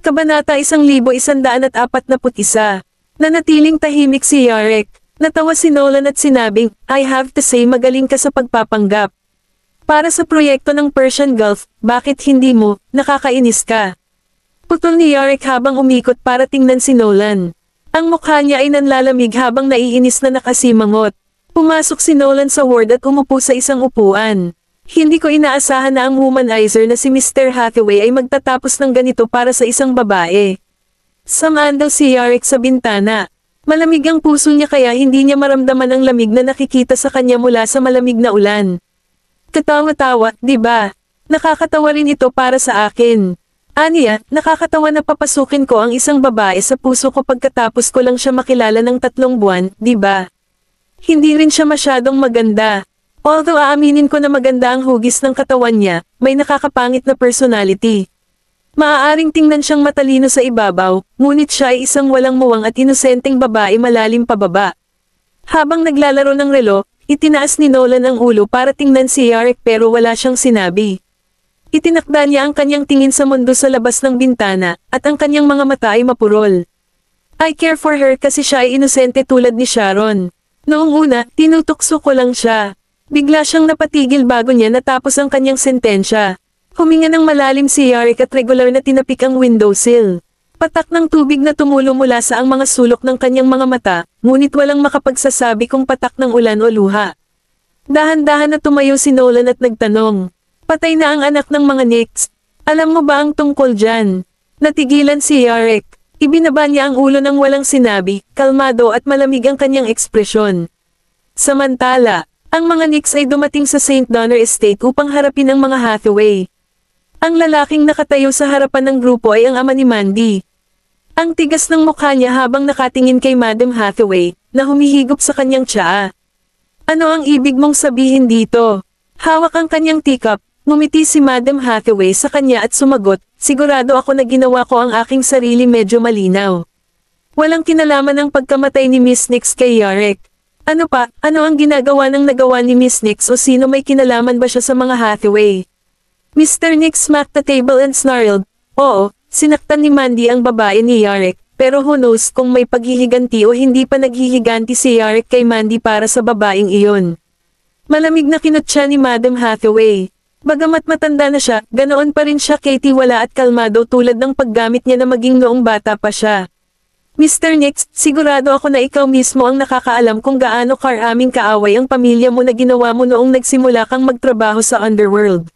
Kabanata 1141. Nanatiling tahimik si Yarek. Natawa si Nolan at sinabing, I have to say magaling ka sa pagpapanggap. Para sa proyekto ng Persian Gulf, bakit hindi mo, nakakainis ka? Putol ni Yarek habang umikot para tingnan si Nolan. Ang mukha niya ay nanlalamig habang naiinis na nakasimangot. Pumasok si Nolan sa ward at umupo sa isang upuan. Hindi ko inaasahan na ang womanizer na si Mr. Hathaway ay magtatapos ng ganito para sa isang babae. Samandal si Yarek sa bintana. Malamig ang puso niya kaya hindi niya maramdaman ang lamig na nakikita sa kanya mula sa malamig na ulan. Katawa-tawa, di ba? Nakakatawa rin ito para sa akin. Aniya, nakakatawa na papasukin ko ang isang babae sa puso ko pagkatapos ko lang siya makilala ng 3 buwan, di ba? Hindi rin siya masyadong maganda. Although aaminin ko na maganda ang hugis ng katawan niya, may nakakapangit na personality. Maaaring tingnan siyang matalino sa ibabaw, ngunit siya ay isang walang muwang at inosenteng babae malalim pababa. Habang naglalaro ng relo, itinaas ni Nolan ang ulo para tingnan si Yarek pero wala siyang sinabi. Itinakda niya ang kanyang tingin sa mundo sa labas ng bintana, at ang kanyang mga mata ay mapurol. I care for her kasi siya ay inosente tulad ni Sharon. Noong una, tinutukso ko lang siya. Bigla siyang napatigil bago niya natapos ang kanyang sentensya. Huminga ng malalim si Yarek at regular na tinapik ang windowsill. Patak ng tubig na tumulo mula sa ang mga sulok ng kanyang mga mata, ngunit walang makapagsasabi kung patak ng ulan o luha. Dahan-dahan na tumayo si Nolan at nagtanong. Patay na ang anak ng mga Knicks. Alam mo ba ang tungkol dyan? Natigilan si Yarek. Ibinaba niya ang ulo ng walang sinabi, kalmado at malamig ang kanyang ekspresyon. Samantala, ang mga Knicks ay dumating sa St. Donner Estate upang harapin ang mga Hathaway. Ang lalaking nakatayo sa harapan ng grupo ay ang ama ni Mandy. Ang tigas ng mukha niya habang nakatingin kay Madam Hathaway, na humihigop sa kanyang tsaa. Ano ang ibig mong sabihin dito? Hawak ang kanyang teacup. Ngumiti si Madam Hathaway sa kanya at sumagot, sigurado ako na ginawa ko ang aking sarili medyo malinaw. Walang kinalaman ang pagkamatay ni Miss Nix kay Yarek. Ano pa, ano ang ginagawa ng nagawa ni Miss Nix o sino may kinalaman ba siya sa mga Hathaway? Mr. Nix smacked the table and snarled, oo, sinaktan ni Mandy ang babae ni Yarek, pero who knows kung may paghihiganti o hindi pa naghihiganti si Yarek kay Mandy para sa babaeng iyon. Malamig na kinutya ni Madam Hathaway. Bagamat matanda na siya, ganoon pa rin siya kay tiwala at kalmado tulad ng paggamit niya na maging noong bata pa siya. Mr. Nix, sigurado ako na ikaw mismo ang nakakaalam kung gaano karaming kaaway ang pamilya mo na ginawa mo noong nagsimula kang magtrabaho sa underworld.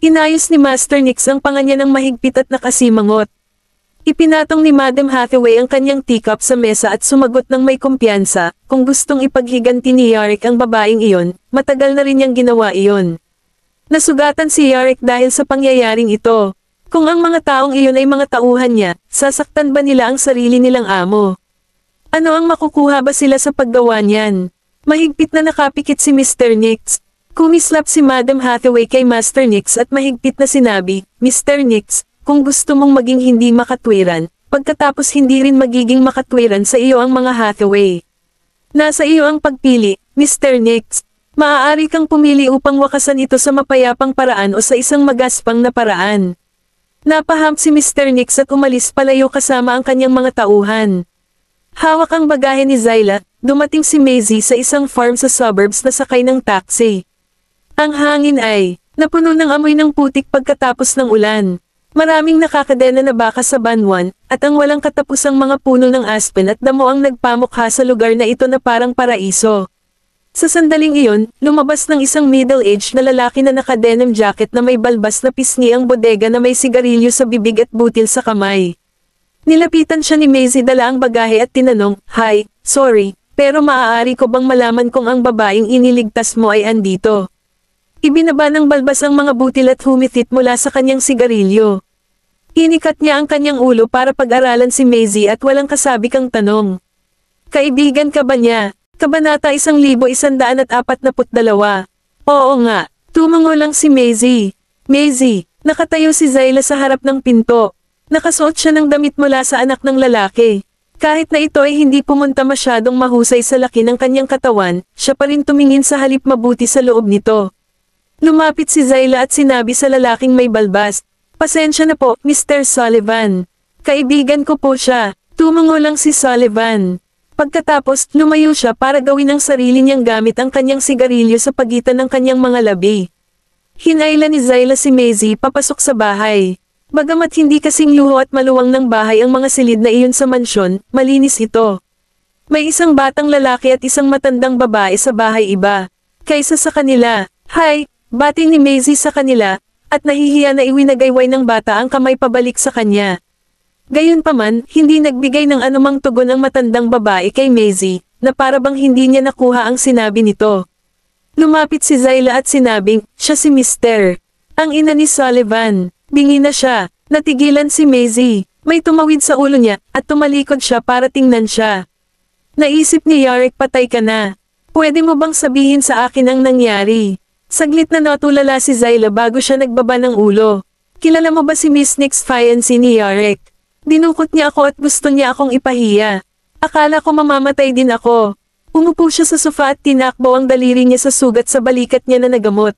Inayos ni Master Nix ang panga niya ng mahigpit at nakasimangot. Ipinatong ni Madam Hathaway ang kanyang teacup sa mesa at sumagot ng may kumpiyansa, kung gustong ipaghiganti ni Yarek ang babaeng iyon, matagal na rin niyang ginawa iyon. Nasugatan si Yarek dahil sa pangyayaring ito. Kung ang mga taong iyon ay mga tauhan niya, sasaktan ba nila ang sarili nilang amo? Ano ang makukuha ba sila sa paggawa niyan? Mahigpit na nakapikit si Mr. Nix. Kumislap si Madam Hathaway kay Master Nix at mahigpit na sinabi, Mr. Nix, kung gusto mong maging hindi makatwiran, pagkatapos hindi rin magiging makatwiran sa iyo ang mga Hathaway. Nasa iyo ang pagpili, Mr. Nix. Maaari kang pumili upang wakasan ito sa mapayapang paraan o sa isang magaspang na paraan. Napaham si Mr. Nix at umalis palayo kasama ang kanyang mga tauhan. Hawak ang bagahe ni Zyla, dumating si Maisie sa isang farm sa suburbs na sakay ng taxi. Ang hangin ay napuno ng amoy ng putik pagkatapos ng ulan. Maraming nakakadena na baka sa banwan, at ang walang katapusang mga puno ng aspen at damo ang nagpamukha sa lugar na ito na parang paraiso. Sa sandaling iyon, lumabas ng isang middle-aged na lalaki na naka-denim jacket na may balbas na pisngi ang bodega na may sigarilyo sa bibig at butil sa kamay. Nilapitan siya ni Maisie dala ang bagahe at tinanong, Hi, sorry, pero maaari ko bang malaman kung ang babaeng iniligtas mo ay andito? Ibinaba ng balbas ang mga butil at humitit mula sa kanyang sigarilyo. Inikat niya ang kanyang ulo para pag-aralan si Maisie at walang kasabikang tanong. Kaibigan ka ba niya? Kabanata 1142. Oo nga, tumango lang si Maisie. Maisie, nakatayo si Zyla sa harap ng pinto. Nakasuot siya ng damit mula sa anak ng lalaki. Kahit na ito ay hindi pumunta masyadong mahusay sa laki ng kanyang katawan, siya pa rin tumingin sa halip mabuti sa loob nito. Lumapit si Zyla at sinabi sa lalaking may balbas, Pasensya na po, Mr. Sullivan. Kaibigan ko po siya. Tumango lang si Sullivan. Pagkatapos, lumayo siya para gawin ang sarili niyang gamit ang kanyang sigarilyo sa pagitan ng kanyang mga labi. Hinayla ni Zyla si Maisie papasok sa bahay. Bagamat hindi kasing luho at maluwang ng bahay ang mga silid na iyon sa mansyon, malinis ito. May isang batang lalaki at isang matandang babae sa bahay iba. Kaysa sa kanila, "Hi," bati ni Maisie sa kanila, at nahihiya na iwinagayway ng bata ang kamay pabalik sa kanya. Gayunpaman, hindi nagbigay ng anumang tugon ang matandang babae kay Maisie, na parabang hindi niya nakuha ang sinabi nito. Lumapit si Zyla at sinabing, "Siya si Mr. Ang ina ni Sullivan." Bingi na siya. Natigilan si Maisie. May tumawid sa ulo niya, at tumalikod siya para tingnan siya. Naisip ni Yarek, "Patay ka na. Pwede mo bang sabihin sa akin ang nangyari?" Saglit na natulala si Zyla bago siya nagbaba ng ulo. "Kilala mo ba si Miss Nix fiancé ni Yarek? Dinukot niya ako at gusto niya akong ipahiya. Akala ko mamamatay din ako." Umupo siya sa sofa at tinakbo ang daliri niya sa sugat sa balikat niya na nagamot.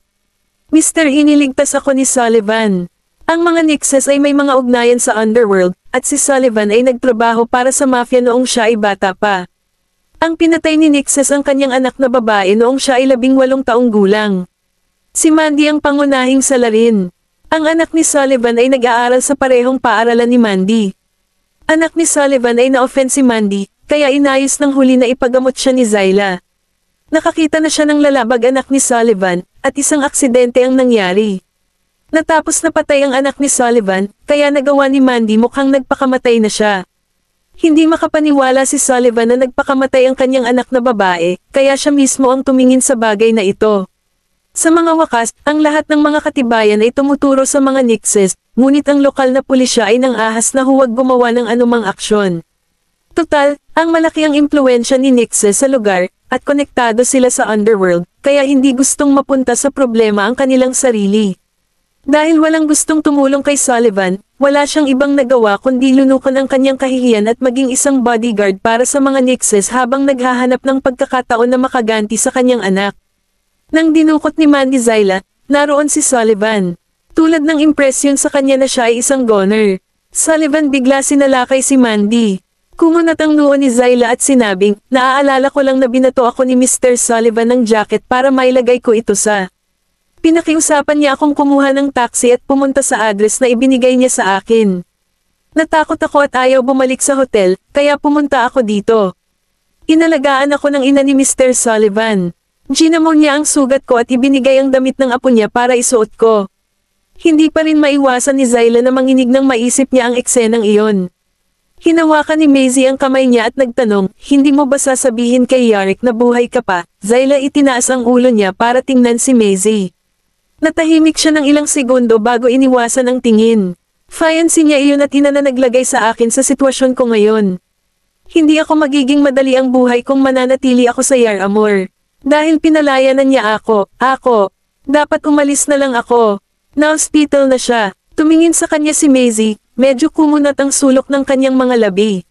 "Mr. Iniligtas ako ni Sullivan. Ang mga Nixes ay may mga ugnayan sa underworld, at si Sullivan ay nagtrabaho para sa mafia noong siya ay bata pa. Ang pinatay ni Nixes ang kanyang anak na babae noong siya ay 18 taong gulang. Si Mandy ang pangunahing salarin. Ang anak ni Sullivan ay nag-aaral sa parehong paaralan ni Mandy. Anak ni Sullivan ay na-offend si Mandy, kaya inayos ng huli na ipagamot siya ni Zyla. Nakakita na siya ng lalabag anak ni Sullivan, at isang aksidente ang nangyari. Natapos na patay ang anak ni Sullivan, kaya nagawa ni Mandy mukhang nagpakamatay na siya. Hindi makapaniwala si Sullivan na nagpakamatay ang kanyang anak na babae, kaya siya mismo ang tumingin sa bagay na ito. Sa mga wakas, ang lahat ng mga katibayan ay tumuturo sa mga Nixes, ngunit ang lokal na pulisya ay nang-ahas na huwag gumawa ng anumang aksyon. Tutal, ang malaki ang impluwensya ni Nixes sa lugar, at konektado sila sa underworld, kaya hindi gustong mapunta sa problema ang kanilang sarili. Dahil walang gustong tumulong kay Sullivan, wala siyang ibang nagawa kundi lunukan ang kanyang kahihiyan at maging isang bodyguard para sa mga Nixes habang naghahanap ng pagkakataon na makaganti sa kanyang anak. Nang dinukot ni Mandy Zyla, naroon si Sullivan. Tulad ng impresyon sa kanya na siya ay isang goner. Sullivan bigla sinalakay si Mandy. Kumunat ang noo ni Zyla at sinabing, "Naaalala ko lang na binato ako ni Mr. Sullivan ng jacket para mailagay ko ito sa..." Pinakiusapan niya akong kumuha ng taxi at pumunta sa address na ibinigay niya sa akin. Natakot ako at ayaw bumalik sa hotel, kaya pumunta ako dito. Inalagaan ako ng ina ni Mr. Sullivan. Ginamon niya ang sugat ko at ibinigay ang damit ng apo niya para isuot ko. Hindi pa rin maiwasan ni Zyla na manginig nang maisip niya ang eksenang iyon. Hinawakan ni Maisie ang kamay niya at nagtanong, "Hindi mo ba sasabihin kay Yarek na buhay ka pa?" Zyla itinaas ang ulo niya para tingnan si Maisie. Natahimik siya ng ilang segundo bago iniwasan ang tingin. Fiancé niya iyon at ina na naglagay sa akin sa sitwasyon ko ngayon. Hindi ako magiging madali ang buhay kung mananatili ako sa Yar Amor. Dahil pinalayanan niya ako, dapat umalis na lang ako. Na-hospital na siya. Tumingin sa kanya si Maisie, medyo kumunat ang sulok ng kanyang mga labi.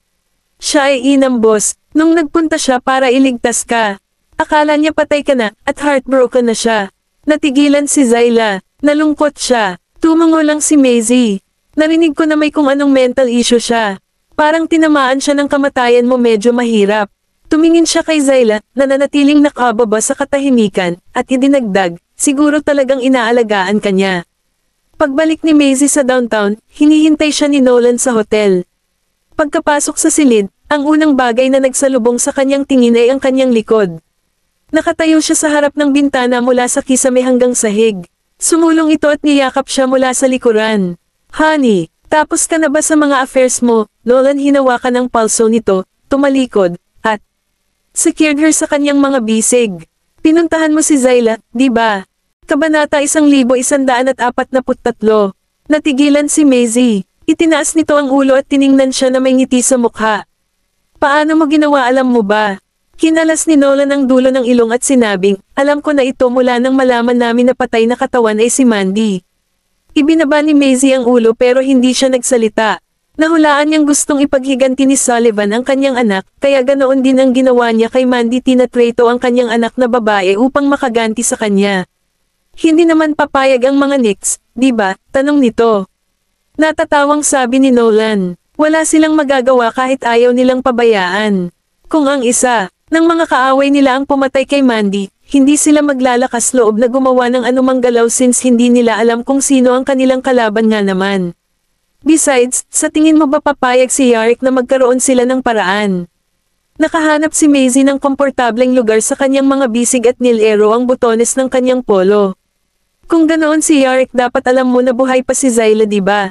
Siya ay inambos, nung nagpunta siya para iligtas ka. Akala niya patay ka na, at heartbroken na siya. Natigilan si Zyla. Nalungkot siya. Tumango lang si Maisie. Narinig ko na may kung anong mental issue siya. Parang tinamaan siya ng kamatayan mo, medyo mahirap. Tumingin siya kay Zyla, na nanatiling nakababa sa katahimikan, at idinagdag, "Siguro talagang inaalagaan ka niya." Pagbalik ni Maisie sa downtown, hinihintay siya ni Nolan sa hotel. Pagkapasok sa silid, ang unang bagay na nagsalubong sa kanyang tingin ay ang kanyang likod. Nakatayo siya sa harap ng bintana mula sa kisame hanggang sahig. Sumulong ito at niyakap siya mula sa likuran. "Honey, tapos ka na ba sa mga affairs mo?" Nolan hinawakan ang palso nito, tumalikod, at secured her sa kanyang mga bisig. "Pinuntahan mo si Zyla, di ba?" Kabanata 1143. Natigilan si Maisie. Itinaas nito ang ulo at tiningnan siya na may ngiti sa mukha. "Paano mo ginawa, alam mo ba?" Kinalas ni Nolan ang dulo ng ilong at sinabing, "Alam ko na ito mula nang malaman namin na patay na katawan ay si Mandy." Ibinaba ni Maisie ang ulo pero hindi siya nagsalita. Nahulaan niyang gustong ipaghiganti ni Sullivan ang kanyang anak, kaya ganoon din ang ginawa niya kay Mandy. Tinatrato ang kanyang anak na babae upang makaganti sa kanya. Hindi naman papayag ang mga Nix, di ba? Tanong nito. Natatawang sabi ni Nolan. Wala silang magagawa kahit ayaw nilang pabayaan. Kung ang isa ng mga kaaway nila ang pumatay kay Mandy, hindi sila maglalakas loob na gumawa ng anumang galaw since hindi nila alam kung sino ang kanilang kalaban nga naman. Besides, sa tingin mo ba papayag si Yarick na magkaroon sila ng paraan? Nakahanap si Maisie ng komportableng lugar sa kanyang mga bisig at nilero ang butones ng kanyang polo. Kung ganoon si Yarick dapat alam mo na buhay pa si Zyla diba?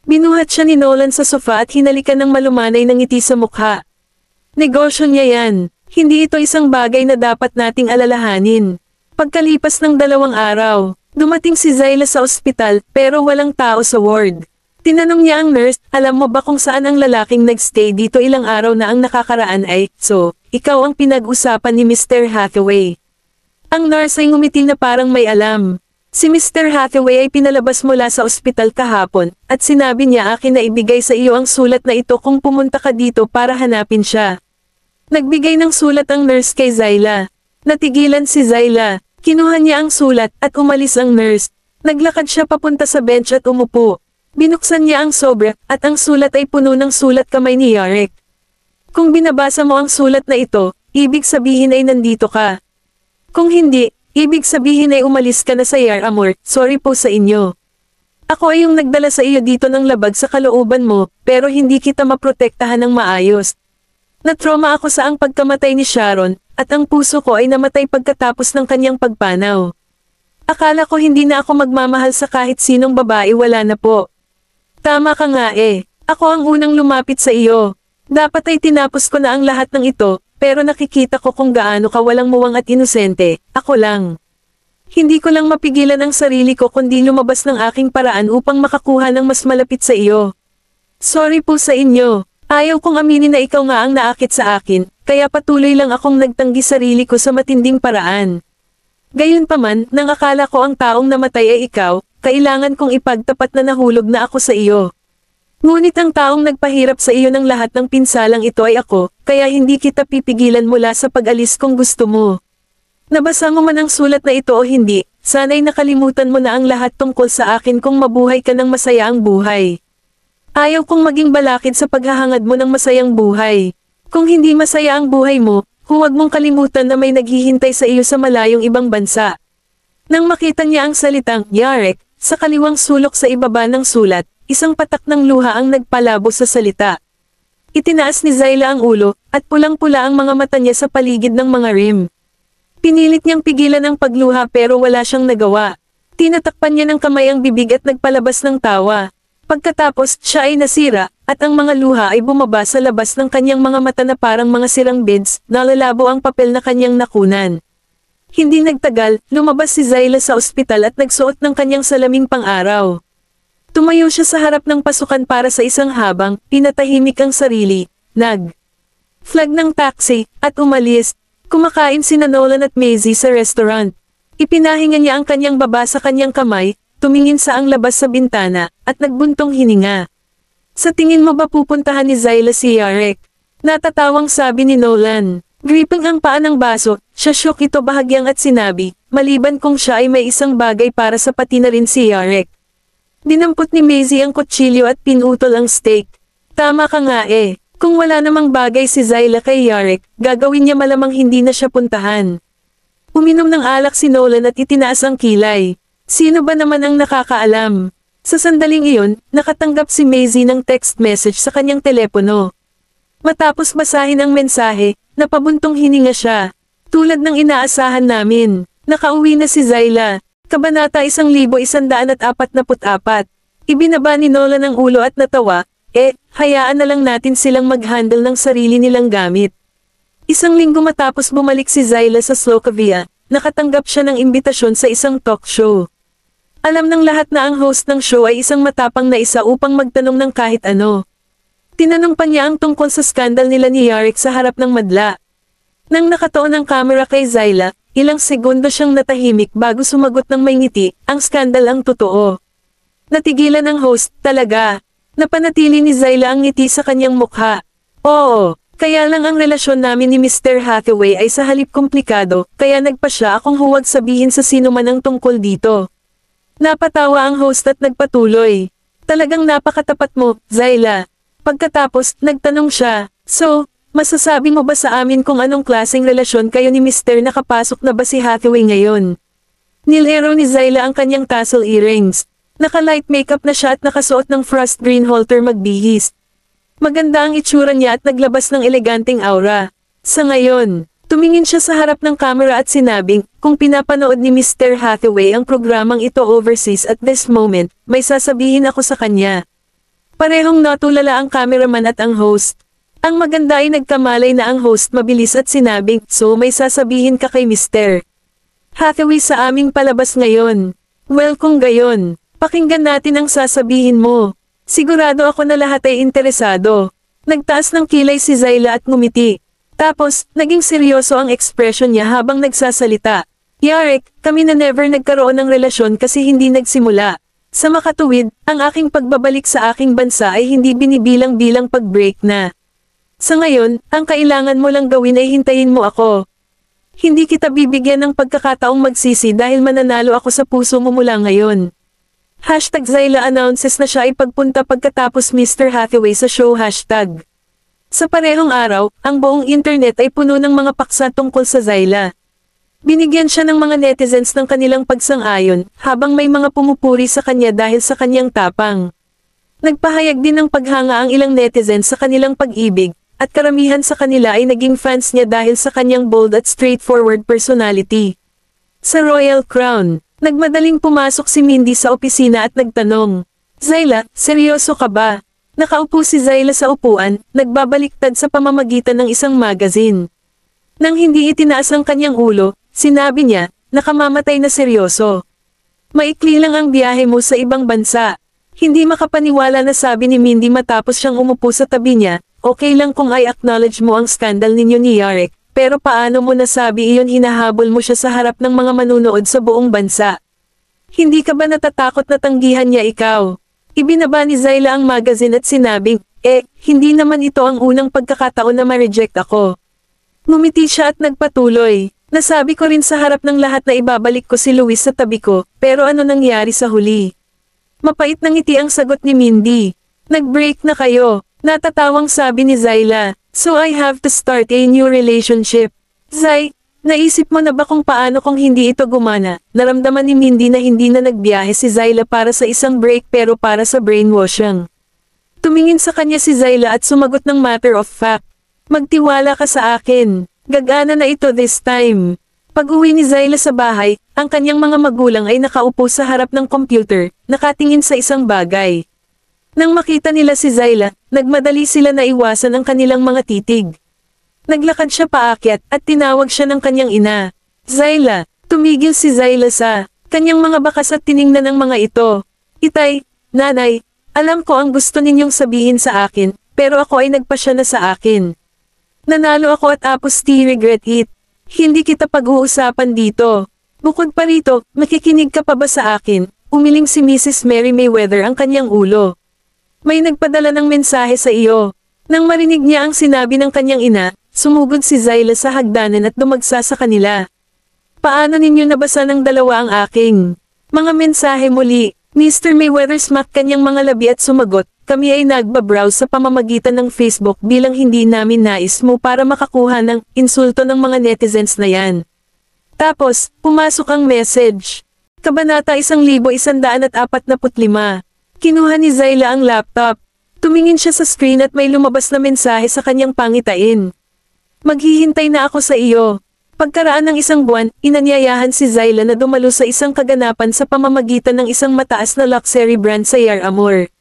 Binuhat siya ni Nolan sa sofa at hinalikan ng malumanay ng ngiti sa mukha. Negosyo niya yan. Hindi ito isang bagay na dapat nating alalahanin. Pagkalipas ng 2 araw, dumating si Zyla sa ospital pero walang tao sa ward. Tinanong niya ang nurse, alam mo ba kung saan ang lalaking nagstay dito ilang araw na ang nakakaraan ay, so, ikaw ang pinag-usapan ni Mr. Hathaway. Ang nurse ay ngumiti na parang may alam. Si Mr. Hathaway ay pinalabas mula sa ospital kahapon, at sinabi niya akin na ibigay sa iyo ang sulat na ito kung pumunta ka dito para hanapin siya. Nagbigay ng sulat ang nurse kay Zyla. Natigilan si Zyla. Kinuha niya ang sulat at umalis ang nurse. Naglakad siya papunta sa bench at umupo. Binuksan niya ang sobre at ang sulat ay puno ng sulat kamay ni Yarick. Kung binabasa mo ang sulat na ito, ibig sabihin ay nandito ka. Kung hindi, ibig sabihin ay umalis ka na sa Yar Amor, sorry po sa inyo. Ako ay yung nagdala sa iyo dito ng labag sa kalooban mo, pero hindi kita maprotektahan ng maayos. Natrauma ako sa ang pagkamatay ni Sharon, at ang puso ko ay namatay pagkatapos ng kanyang pagpanaw. Akala ko hindi na ako magmamahal sa kahit sinong babae, wala na po. Tama ka nga eh. Ako ang unang lumapit sa iyo. Dapat ay tinapos ko na ang lahat ng ito, pero nakikita ko kung gaano ka walang muwang at inosente. Ako lang. Hindi ko lang mapigilan ang sarili ko kundi lumabas ng aking paraan upang makakuha ng mas malapit sa iyo. Sorry po sa inyo. Ayaw kong aminin na ikaw nga ang naakit sa akin, kaya patuloy lang akong nagtanggi sarili ko sa matinding paraan. Gayunpaman, nang akala ko ang taong namatay ay ikaw, kailangan kong ipagtapat na nahulog na ako sa iyo. Ngunit ang taong nagpahirap sa iyo ng lahat ng pinsalang ito ay ako, kaya hindi kita pipigilan mula sa pag-alis kung gusto mo. Nabasa mo man ang sulat na ito o hindi, sana'y nakalimutan mo na ang lahat tungkol sa akin kung mabuhay ka ng masaya ang buhay. Ayaw kong maging balakid sa paghahangad mo ng masayang buhay. Kung hindi masaya ang buhay mo, huwag mong kalimutan na may naghihintay sa iyo sa malayong ibang bansa. Nang makita niya ang salitang, Yarick, sa kaliwang sulok sa ibaba ng sulat, isang patak ng luha ang nagpalabo sa salita. Itinaas ni Zyla ang ulo, at pulang-pula ang mga mata niya sa paligid ng mga rim. Pinilit niyang pigilan ang pagluha pero wala siyang nagawa. Tinatakpan niya ng kamay ang bibig at nagpalabas ng tawa. Pagkatapos, siya ay nasira, at ang mga luha ay bumaba sa labas ng kanyang mga mata na parang mga sirang beads, nalalabo ang papel na kanyang nakunan. Hindi nagtagal, lumabas si Zyla sa ospital at nagsuot ng kanyang salaming pang-araw. Tumayo siya sa harap ng pasukan para sa isang habang, pinatahimik ang sarili, flag ng taxi, at umalis. Kumakain sina Nolan at Maisie sa restaurant. Ipinahinga niya ang kanyang baba sa kanyang kamay, tumingin sa ang labas sa bintana, at nagbuntong hininga. Sa tingin mo ba pupuntahan ni Zyla si Yarick? Natatawang sabi ni Nolan. Gripping ang paa ng baso, siya shock ito bahagyang at sinabi, maliban kung siya ay may isang bagay para sa pati na rin si Yarick. Dinampot ni Maisie ang kutsilyo at pinutol ang steak. Tama ka nga eh, kung wala namang bagay si Zyla kay Yarick, gagawin niya malamang hindi na siya puntahan. Uminom ng alak si Nolan at itinaas ang kilay. Sino ba naman ang nakakaalam? Sa sandaling iyon, nakatanggap si Maisie ng text message sa kanyang telepono. Matapos basahin ang mensahe, napabuntong hininga siya. Tulad ng inaasahan namin, nakauwi na si Zyla. Kabanata 1144. Ibinaba ni Nolan ang ulo at natawa, hayaan na lang natin silang mag-handle ng sarili nilang gamit. Isang linggo matapos bumalik si Zyla sa Slovakia, nakatanggap siya ng imbitasyon sa isang talk show. Alam ng lahat na ang host ng show ay isang matapang na isa upang magtanong ng kahit ano. Tinanong pa niya ang tungkol sa skandal nila ni Yarick sa harap ng madla. Nang nakatuon ang kamera kay Zyla, ilang segundo siyang natahimik bago sumagot ng may ngiti, ang skandal ang totoo. Natigilan ng host, talaga. Napanatili ni Zyla ang ngiti sa kanyang mukha. Oo, kaya lang ang relasyon namin ni Mr. Hathaway ay sa halip komplikado, kaya nagpa siya akong huwag sabihin sa sino man ang tungkol dito. Napatawa ang host at nagpatuloy. Talagang napakatapat mo, Zyla. Pagkatapos, nagtanong siya, "So, masasabi mo ba sa amin kung anong klaseng relasyon kayo ni Mr. Nakapasok na ba si Hathaway ngayon?" Nilero ni Zyla ang kanyang tassel earrings. Naka-light makeup na siya at nakasuot ng frost green halter magbihis. Maganda ang itsura niya at naglabas ng eleganteng aura. Sa ngayon, tumingin siya sa harap ng camera at sinabing, "Kung pinapanood ni Mr. Hathaway ang programang ito overseas at this moment, may sasabihin ako sa kanya." Parehong natulala ang cameraman at ang host. Ang maganda ay nagkamalay na ang host mabilis at sinabing, "So may sasabihin ka kay Mr. Hathaway sa aming palabas ngayon." "Well, kung gayon, pakinggan natin ang sasabihin mo. Sigurado ako na lahat ay interesado." Nagtaas ng kilay si Zyla at ngumiti. Tapos, naging seryoso ang ekspresyon niya habang nagsasalita. "Yarek, kami na never nagkaroon ng relasyon kasi hindi nagsimula. Sa makatuwid, ang aking pagbabalik sa aking bansa ay hindi binibilang-bilang pag-break na. Sa ngayon, ang kailangan mo lang gawin ay hintayin mo ako. Hindi kita bibigyan ng pagkakataong magsisi dahil mananalo ako sa puso mo mula ngayon." #Zyla announces na siya ay pagpunta pagkatapos Mr. Hathaway sa show #. Sa parehong araw, ang buong internet ay puno ng mga paksa tungkol sa Zyla. Binigyan siya ng mga netizens ng kanilang pagsang-ayon, habang may mga pumupuri sa kanya dahil sa kanyang tapang. Nagpahayag din ng paghanga ang ilang netizens sa kanilang pag-ibig, at karamihan sa kanila ay naging fans niya dahil sa kanyang bold at straightforward personality. Sa Royal Crown, nagmadaling pumasok si Mindy sa opisina at nagtanong, "Zyla, seryoso ka ba?" Nakaupo si Zyla sa upuan, nagbabaliktad sa pamamagitan ng isang magazine. Nang hindi itinaas ang kanyang ulo, sinabi niya, "Nakamamatay na seryoso. Maikli lang ang biyahe mo sa ibang bansa." Hindi makapaniwala na sabi ni Mindy matapos siyang umupo sa tabi niya, "Okay lang kung i-acknowledge mo ang skandal ninyo ni Yarek, pero paano mo nasabi iyon hinahabol mo siya sa harap ng mga manunood sa buong bansa? Hindi ka ba natatakot na tanggihan niya ikaw?" Ibinaba ni Zyla ang magazine at sinabing, Hindi naman ito ang unang pagkakataon na ma-reject ako." Ngumiti siya at nagpatuloy, "Nasabi ko rin sa harap ng lahat na ibabalik ko si Luis sa tabi ko, pero ano nangyari sa huli?" Mapait na ngiti ang sagot ni Mindy. "Nag-break na kayo." Natatawang sabi ni Zyla, "So I have to start a new relationship." Naisip mo na ba kung paano kung hindi ito gumana? Naramdaman ni Mindy na hindi na nagbiyahe si Zyla para sa isang break pero para sa brainwashing. Tumingin sa kanya si Zyla at sumagot ng matter of fact, "Magtiwala ka sa akin. Gagana na ito this time." Pag-uwi ni Zyla sa bahay, ang kanyang mga magulang ay nakaupo sa harap ng computer, nakatingin sa isang bagay. Nang makita nila si Zyla, nagmadali sila na iwasan ang kanilang mga titig. Naglakad siya paakyat at tinawag siya ng kanyang ina. "Zyla." Tumigil si Zyla sa kanyang mga bakas at tiningnan ang mga ito. "Itay, nanay, alam ko ang gusto ninyong sabihin sa akin, pero ako ay nagpasya na sa akin. Nanalo ako at apostly regret it. Hindi kita pag-uusapan dito. Bukod pa rito, makikinig ka pa ba sa akin?" Umiling si Mrs. Mary Mayweather ang kanyang ulo. "May nagpadala ng mensahe sa iyo." Nang marinig niya ang sinabi ng kanyang ina, sumugod si Zyla sa hagdanan at dumagsa sa kanila. "Paano ninyo nabasa ng dalawa ang aking mga mensahe muli?" Mr. Mayweather smack kanyang mga labi at sumagot, "Kami ay nagbabrowse sa pamamagitan ng Facebook bilang hindi namin nais mo para makakuha ng insulto ng mga netizens na yan." Tapos, pumasok ang message. Kabanata 1145. Kinuha ni Zyla ang laptop. Tumingin siya sa screen at may lumabas na mensahe sa kanyang pangitain. "Maghihintay na ako sa iyo." Pagkaraan ng isang buwan, inanyayahan si Zyla na dumalo sa isang kaganapan sa pamamagitan ng isang mataas na luxury brand sa Yar Amor.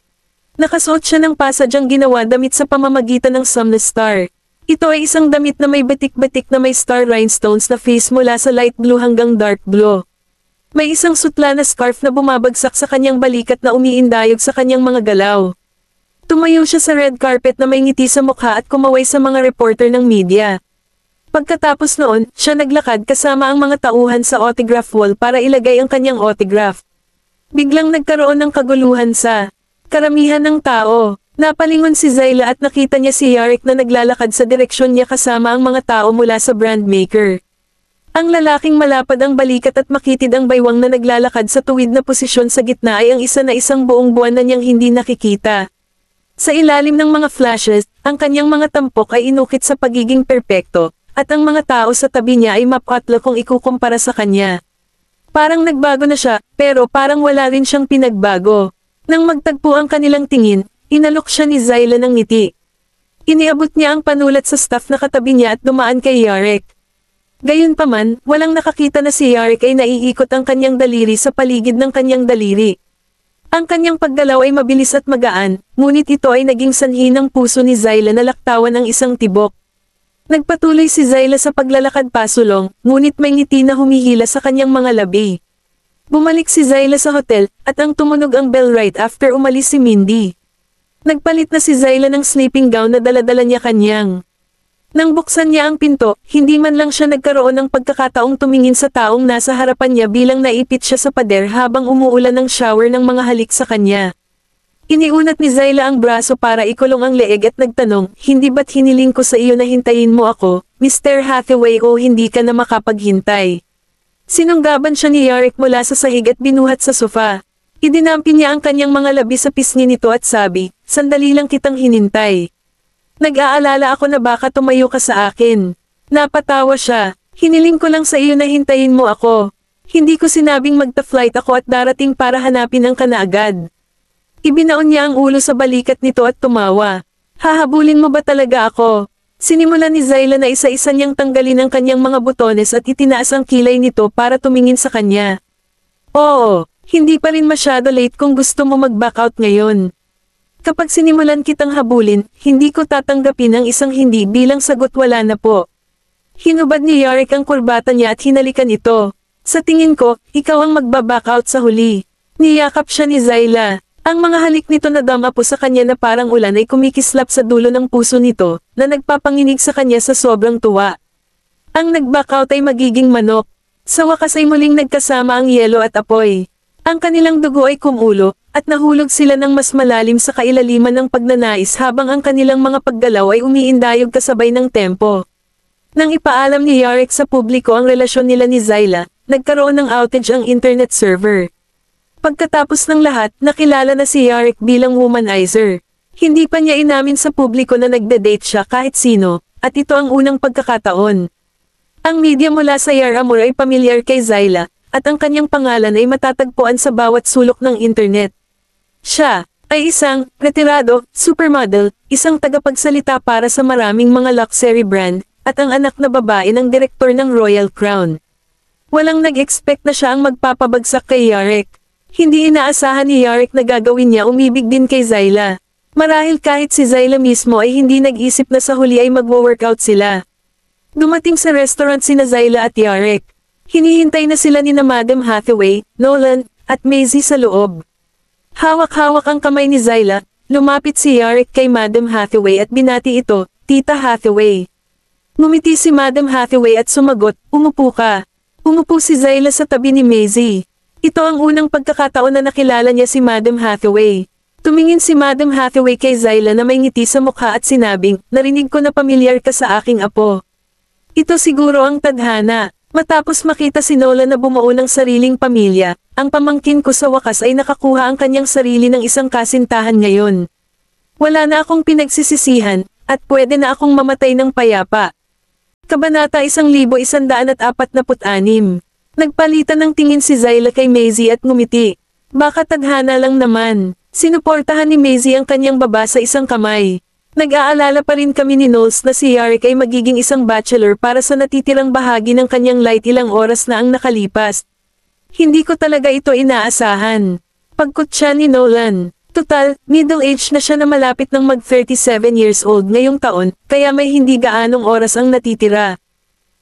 Nakasuot siya ng pasadyang ginawa damit sa pamamagitan ng Somnus Star. Ito ay isang damit na may batik-batik na may star rhinestones na face mula sa light blue hanggang dark blue. May isang sutla na scarf na bumabagsak sa kanyang balikat na umiindayog sa kanyang mga galaw. Tumayo siya sa red carpet na may ngiti sa mukha at kumaway sa mga reporter ng media. Pagkatapos noon, siya naglakad kasama ang mga tauhan sa autograph wall para ilagay ang kanyang autograph. Biglang nagkaroon ng kaguluhan sa karamihan ng tao. Napalingon si Zyla at nakita niya si Yarek na naglalakad sa direksyon niya kasama ang mga tao mula sa brand maker. Ang lalaking malapad ang balikat at makitid ang baywang na naglalakad sa tuwid na posisyon sa gitna ay ang isa na isang buong buwan na niyang hindi nakikita. Sa ilalim ng mga flashes, ang kanyang mga tampok ay inukit sa pagiging perpekto, at ang mga tao sa tabi niya ay mapatlo kung ikukumpara sa kanya. Parang nagbago na siya, pero parang wala rin siyang pinagbago. Nang magtagpo ang kanilang tingin, inalok siya ni Zyla ng ngiti. Iniabot niya ang panulat sa staff na katabi niya at dumaan kay Yarek. Gayunpaman, walang nakakita na si Yarek ay naiikot ang kanyang daliri sa paligid ng kanyang daliri. Ang kanyang paggalaw ay mabilis at magaan, ngunit ito ay naging sanhi ng puso ni Zyla na laktawan ng isang tibok. Nagpatuloy si Zyla sa paglalakad pasulong, ngunit may ngiti na humihila sa kanyang mga labi. Bumalik si Zyla sa hotel, at ang tumunog ang bell right after umalis si Mindy. Nagpalit na si Zyla ng sleeping gown na dala-dala niya kanyang. Nang buksan niya ang pinto, hindi man lang siya nagkaroon ng pagkakataong tumingin sa taong nasa harapan niya bilang naipit siya sa pader habang umuulan ng shower ng mga halik sa kanya. Iniunat ni Zyla ang braso para ikulong ang leeg at nagtanong, hindi ba't hiniling ko sa iyo na hintayin mo ako, Mr. Hathaway o hindi ka na makapaghintay? Sinunggaban siya ni Yarek mula sa sahig at binuhat sa sofa. Idinampi niya ang kanyang mga labi sa pisngi nito at sabi, sandali lang kitang hinintay. Nag-aalala ako na baka tumayo ka sa akin. Napatawa siya. Hiniling ko lang sa iyo na hintayin mo ako. Hindi ko sinabing magta-flight ako at darating para hanapin ang ka na agad. Ibinaon niya ang ulo sa balikat nito at tumawa. Hahabulin mo ba talaga ako? Sinimulan ni Zyla na isa-isa niyang tanggalin ang kanyang mga butones at itinaas ang kilay nito para tumingin sa kanya. Oo, hindi pa rin masyado late kung gusto mo mag-back out ngayon. Kapag sinimulan kitang habulin, hindi ko tatanggapin ang isang hindi bilang sagot wala na po. Hinubad ni Yarek ang kurbata niya at hinalikan ito. Sa tingin ko, ikaw ang magbaback out sa huli. Niyakap siya ni Zyla. Ang mga halik nito na dama po sa kanya na parang ulan ay kumikislap sa dulo ng puso nito, na nagpapanginig sa kanya sa sobrang tuwa. Ang nag-back out ay magiging manok. Sa wakas ay muling nagkasama ang yelo at apoy. Ang kanilang dugo ay kumulo, at nahulog sila ng mas malalim sa kailaliman ng pagnanais habang ang kanilang mga paggalaw ay umiindayog kasabay ng tempo. Nang ipaalam ni Yarek sa publiko ang relasyon nila ni Zyla, nagkaroon ng outage ang internet server. Pagkatapos ng lahat, nakilala na si Yarek bilang womanizer. Hindi pa niya inamin sa publiko na nagde-date siya kahit sino, at ito ang unang pagkakataon. Ang media mula sa Yaramur ay pamilyar kay Zyla, at ang kanyang pangalan ay matatagpuan sa bawat sulok ng internet. Siya ay isang retirado, supermodel, isang tagapagsalita para sa maraming mga luxury brand, at ang anak na babae ng direktor ng Royal Crown. Walang nag-expect na siya ang magpapabagsak kay Yarek. Hindi inaasahan ni Yarek na gagawin niya umibig din kay Zyla. Marahil kahit si Zyla mismo ay hindi nag-isip na sa huli ay magwo-workout sila. Dumating sa restaurant sina Zyla at Yarek. Hinihintay na sila ni na Madam Hathaway, Nolan, at Maisie sa loob. Hawak-hawak ang kamay ni Zyla, lumapit si Yarek kay Madam Hathaway at binati ito, Tita Hathaway. Ngumiti si Madam Hathaway at sumagot, umupo ka. Umupo si Zyla sa tabi ni Maisie. Ito ang unang pagkakataon na nakilala niya si Madam Hathaway. Tumingin si Madam Hathaway kay Zyla na may ngiti sa mukha at sinabing, narinig ko na pamilyar ka sa aking apo. Ito siguro ang tadhana. Matapos makita si Nolan na bumuo ng sariling pamilya, ang pamangkin ko sa wakas ay nakakuha ang kanyang sarili ng isang kasintahan ngayon. Wala na akong pinagsisisihan, at pwede na akong mamatay ng payapa. Kabanata 1146. Nagpalitan ng tingin si Zyla kay Maisie at ngumiti. Baka tadhana lang naman. Sinuportahan ni Maisie ang kanyang baba sa isang kamay. Nag-aalala pa rin kami ni Knowles na si Yarek ay magiging isang bachelor para sa natitirang bahagi ng kanyang light ilang oras na ang nakalipas. Hindi ko talaga ito inaasahan. Pagkutsa ni Nolan. Total, middle age na siya na malapit ng mag-37 years old ngayong taon, kaya may hindi gaanong oras ang natitira.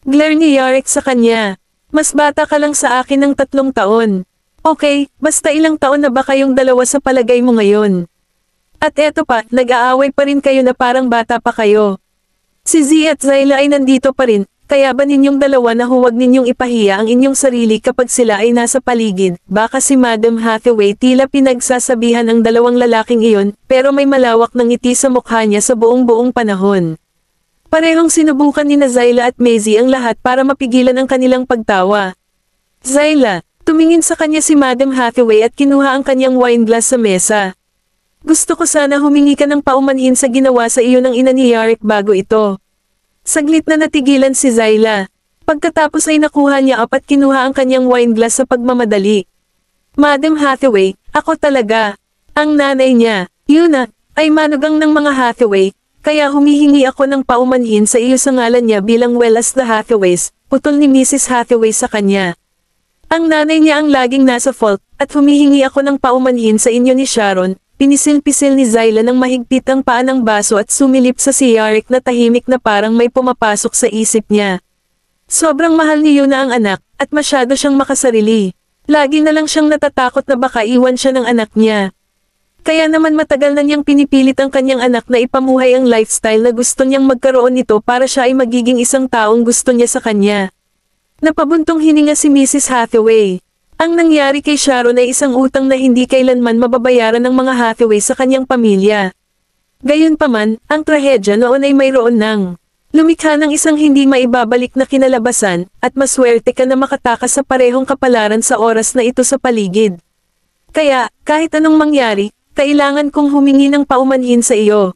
Glare ni Yarek sa kanya. Mas bata ka lang sa akin ng 3 taon. Okay, basta ilang taon na ba kayong dalawa sa palagay mo ngayon? At eto pa, nag-aaway pa rin kayo na parang bata pa kayo. Si Z at Zyla ay nandito pa rin, kaya ba ninyong dalawa na huwag ninyong ipahiya ang inyong sarili kapag sila ay nasa paligid? Baka si Madam Hathaway tila pinagsasabihan ang dalawang lalaking iyon, pero may malawak na ngiti sa mukha niya sa buong panahon. Parehong sinubukan ni Zyla at Maisie ang lahat para mapigilan ang kanilang pagtawa. Zyla, tumingin sa kanya si Madam Hathaway at kinuha ang kanyang wine glass sa mesa. Gusto ko sana humingi ka ng paumanhin sa ginawa sa iyo ng ina ni Yarick bago ito. Saglit na natigilan si Zyla. Pagkatapos ay nakuha niya at kinuha ang kanyang wine glass sa pagmamadali. Madam Hathaway, ako talaga. Ang nanay niya, Yuna, ay manugang ng mga Hathaway, kaya humihingi ako ng paumanhin sa iyo sa ngalan niya bilang well as the Hathaways, putol ni Mrs. Hathaway sa kanya. Ang nanay niya ang laging nasa fault, at humihingi ako ng paumanhin sa inyo ni Sharon. Pinisil-pisil ni Zyla ng mahigpit ang paa ng baso at sumilip sa si Yarick na tahimik na parang may pumapasok sa isip niya. Sobrang mahal ni Yuna ang anak, at masyado siyang makasarili. Lagi na lang siyang natatakot na baka iwan siya ng anak niya. Kaya naman matagal na niyang pinipilit ang kanyang anak na ipamuhay ang lifestyle na gusto niyang magkaroon nito para siya ay magiging isang taong gusto niya sa kanya. Napabuntong hininga si Mrs. Hathaway. Ang nangyari kay Sharon ay isang utang na hindi kailanman mababayaran ng mga Hathaway sa kanyang pamilya. Gayunpaman, ang trahedya noon ay mayroon ng lumikha ng isang hindi maibabalik na kinalabasan, at maswerte ka na makatakas sa parehong kapalaran sa oras na ito sa paligid. Kaya, kahit anong mangyari, kailangan kong humingi ng paumanhin sa iyo.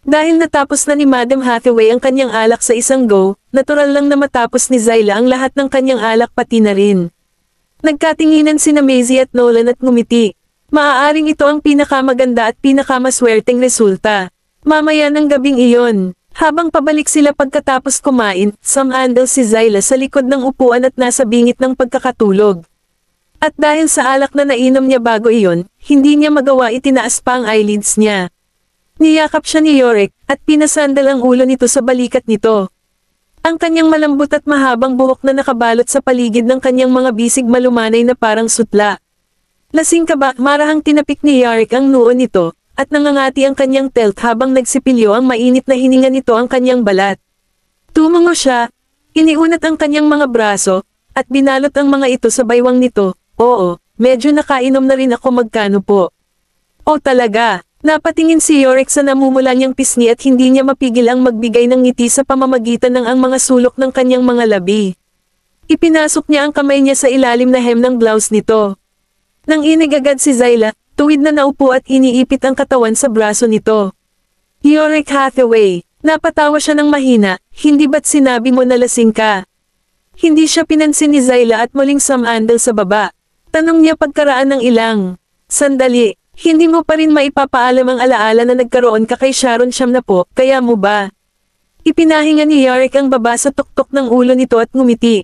Dahil natapos na ni Madam Hathaway ang kanyang alak sa isang go, natural lang na matapos ni Zyla ang lahat ng kanyang alak pati na rin. Nagkatinginan sina Maisie at Nolan at ngumiti. Maaaring ito ang pinakamaganda at pinakamaswerteng resulta. Mamaya ng gabing iyon, habang pabalik sila pagkatapos kumain, sumandal si Zyla sa likod ng upuan at nasa bingit ng pagkakatulog. At dahil sa alak na nainom niya bago iyon, hindi niya magawa itinaas pa ang eyelids niya. Niyakap siya ni Yorick, at pinasandal ang ulo nito sa balikat nito. Ang kanyang malambot at mahabang buhok na nakabalot sa paligid ng kanyang mga bisig malumanay na parang sutla. Lasing ka ba? Marahang tinapik ni Yarick ang noo nito, at nangangati ang kanyang telt habang nagsipilyo ang mainit na hininga nito ang kanyang balat. Tumango siya, iniunat ang kanyang mga braso, at binalot ang mga ito sa baywang nito. Oo, medyo nakainom na rin ako, magkano po? O talaga? Napatingin si Yorick sa namumula niyang pisngi at hindi niya mapigil ang magbigay ng ngiti sa pamamagitan ng ang mga sulok ng kanyang mga labi. Ipinasok niya ang kamay niya sa ilalim na hem ng blouse nito. Nang inigagad si Zyla, tuwid na naupo at iniipit ang katawan sa braso nito. Yorick Hathaway, napatawa siya ng mahina, hindi ba't sinabi mo na lasing ka? Hindi siya pinansin ni Zyla at muling sumandal sa baba. Tanong niya pagkaraan ng ilang sandali. Hindi mo pa rin maipapaalam ang alaala na nagkaroon ka kay Sharon Siyam na po, kaya mo ba? Ipinahinga ni Yarick ang baba sa tuktok ng ulo nito at ngumiti.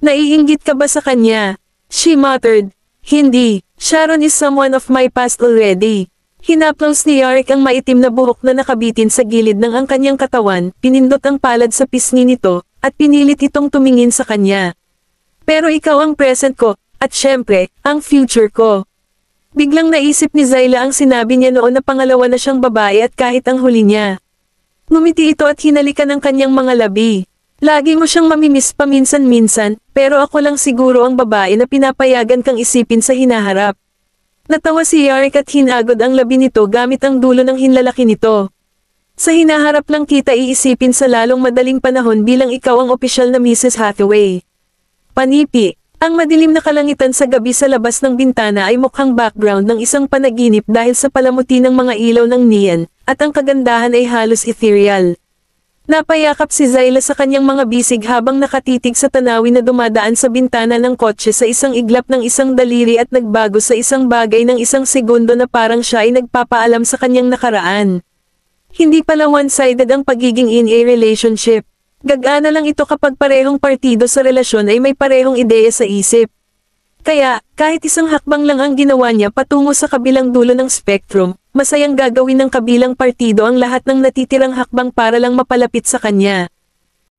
Naiinggit ka ba sa kanya? She muttered. Hindi, Sharon is someone of my past already. Hinaplos ni Yarick ang maitim na buhok na nakabitin sa gilid ng ang kanyang katawan, pinindot ang palad sa pisngi nito, at pinilit itong tumingin sa kanya. Pero ikaw ang present ko, at syempre, ang future ko. Biglang naisip ni Zyla ang sinabi niya noon na pangalawa na siyang babae at kahit ang huli niya. Ngumiti ito at hinalikan ang kanyang mga labi. Lagi mo siyang mamimiss paminsan-minsan, pero ako lang siguro ang babae na pinapayagan kang isipin sa hinaharap. Natawa si Yarick at hinagod ang labi nito gamit ang dulo ng hinlalaki nito. Sa hinaharap lang kita iisipin sa lalong madaling panahon bilang ikaw ang opisyal na Mrs. Hathaway. Panipi. Ang madilim na kalangitan sa gabi sa labas ng bintana ay mukhang background ng isang panaginip dahil sa palamuti ng mga ilaw ng neon, at ang kagandahan ay halos ethereal. Napayakap si Zyla sa kanyang mga bisig habang nakatitig sa tanawin na dumadaan sa bintana ng kotse sa isang iglap ng isang daliri at nagbago sa isang bagay ng isang segundo na parang siya ay nagpapaalam sa kanyang nakaraan. Hindi pala one-sided ang pagiging in a relationship. Gagana lang ito kapag parehong partido sa relasyon ay may parehong ideya sa isip. Kaya, kahit isang hakbang lang ang ginawa niya patungo sa kabilang dulo ng spectrum, masayang gagawin ng kabilang partido ang lahat ng natitirang hakbang para lang mapalapit sa kanya.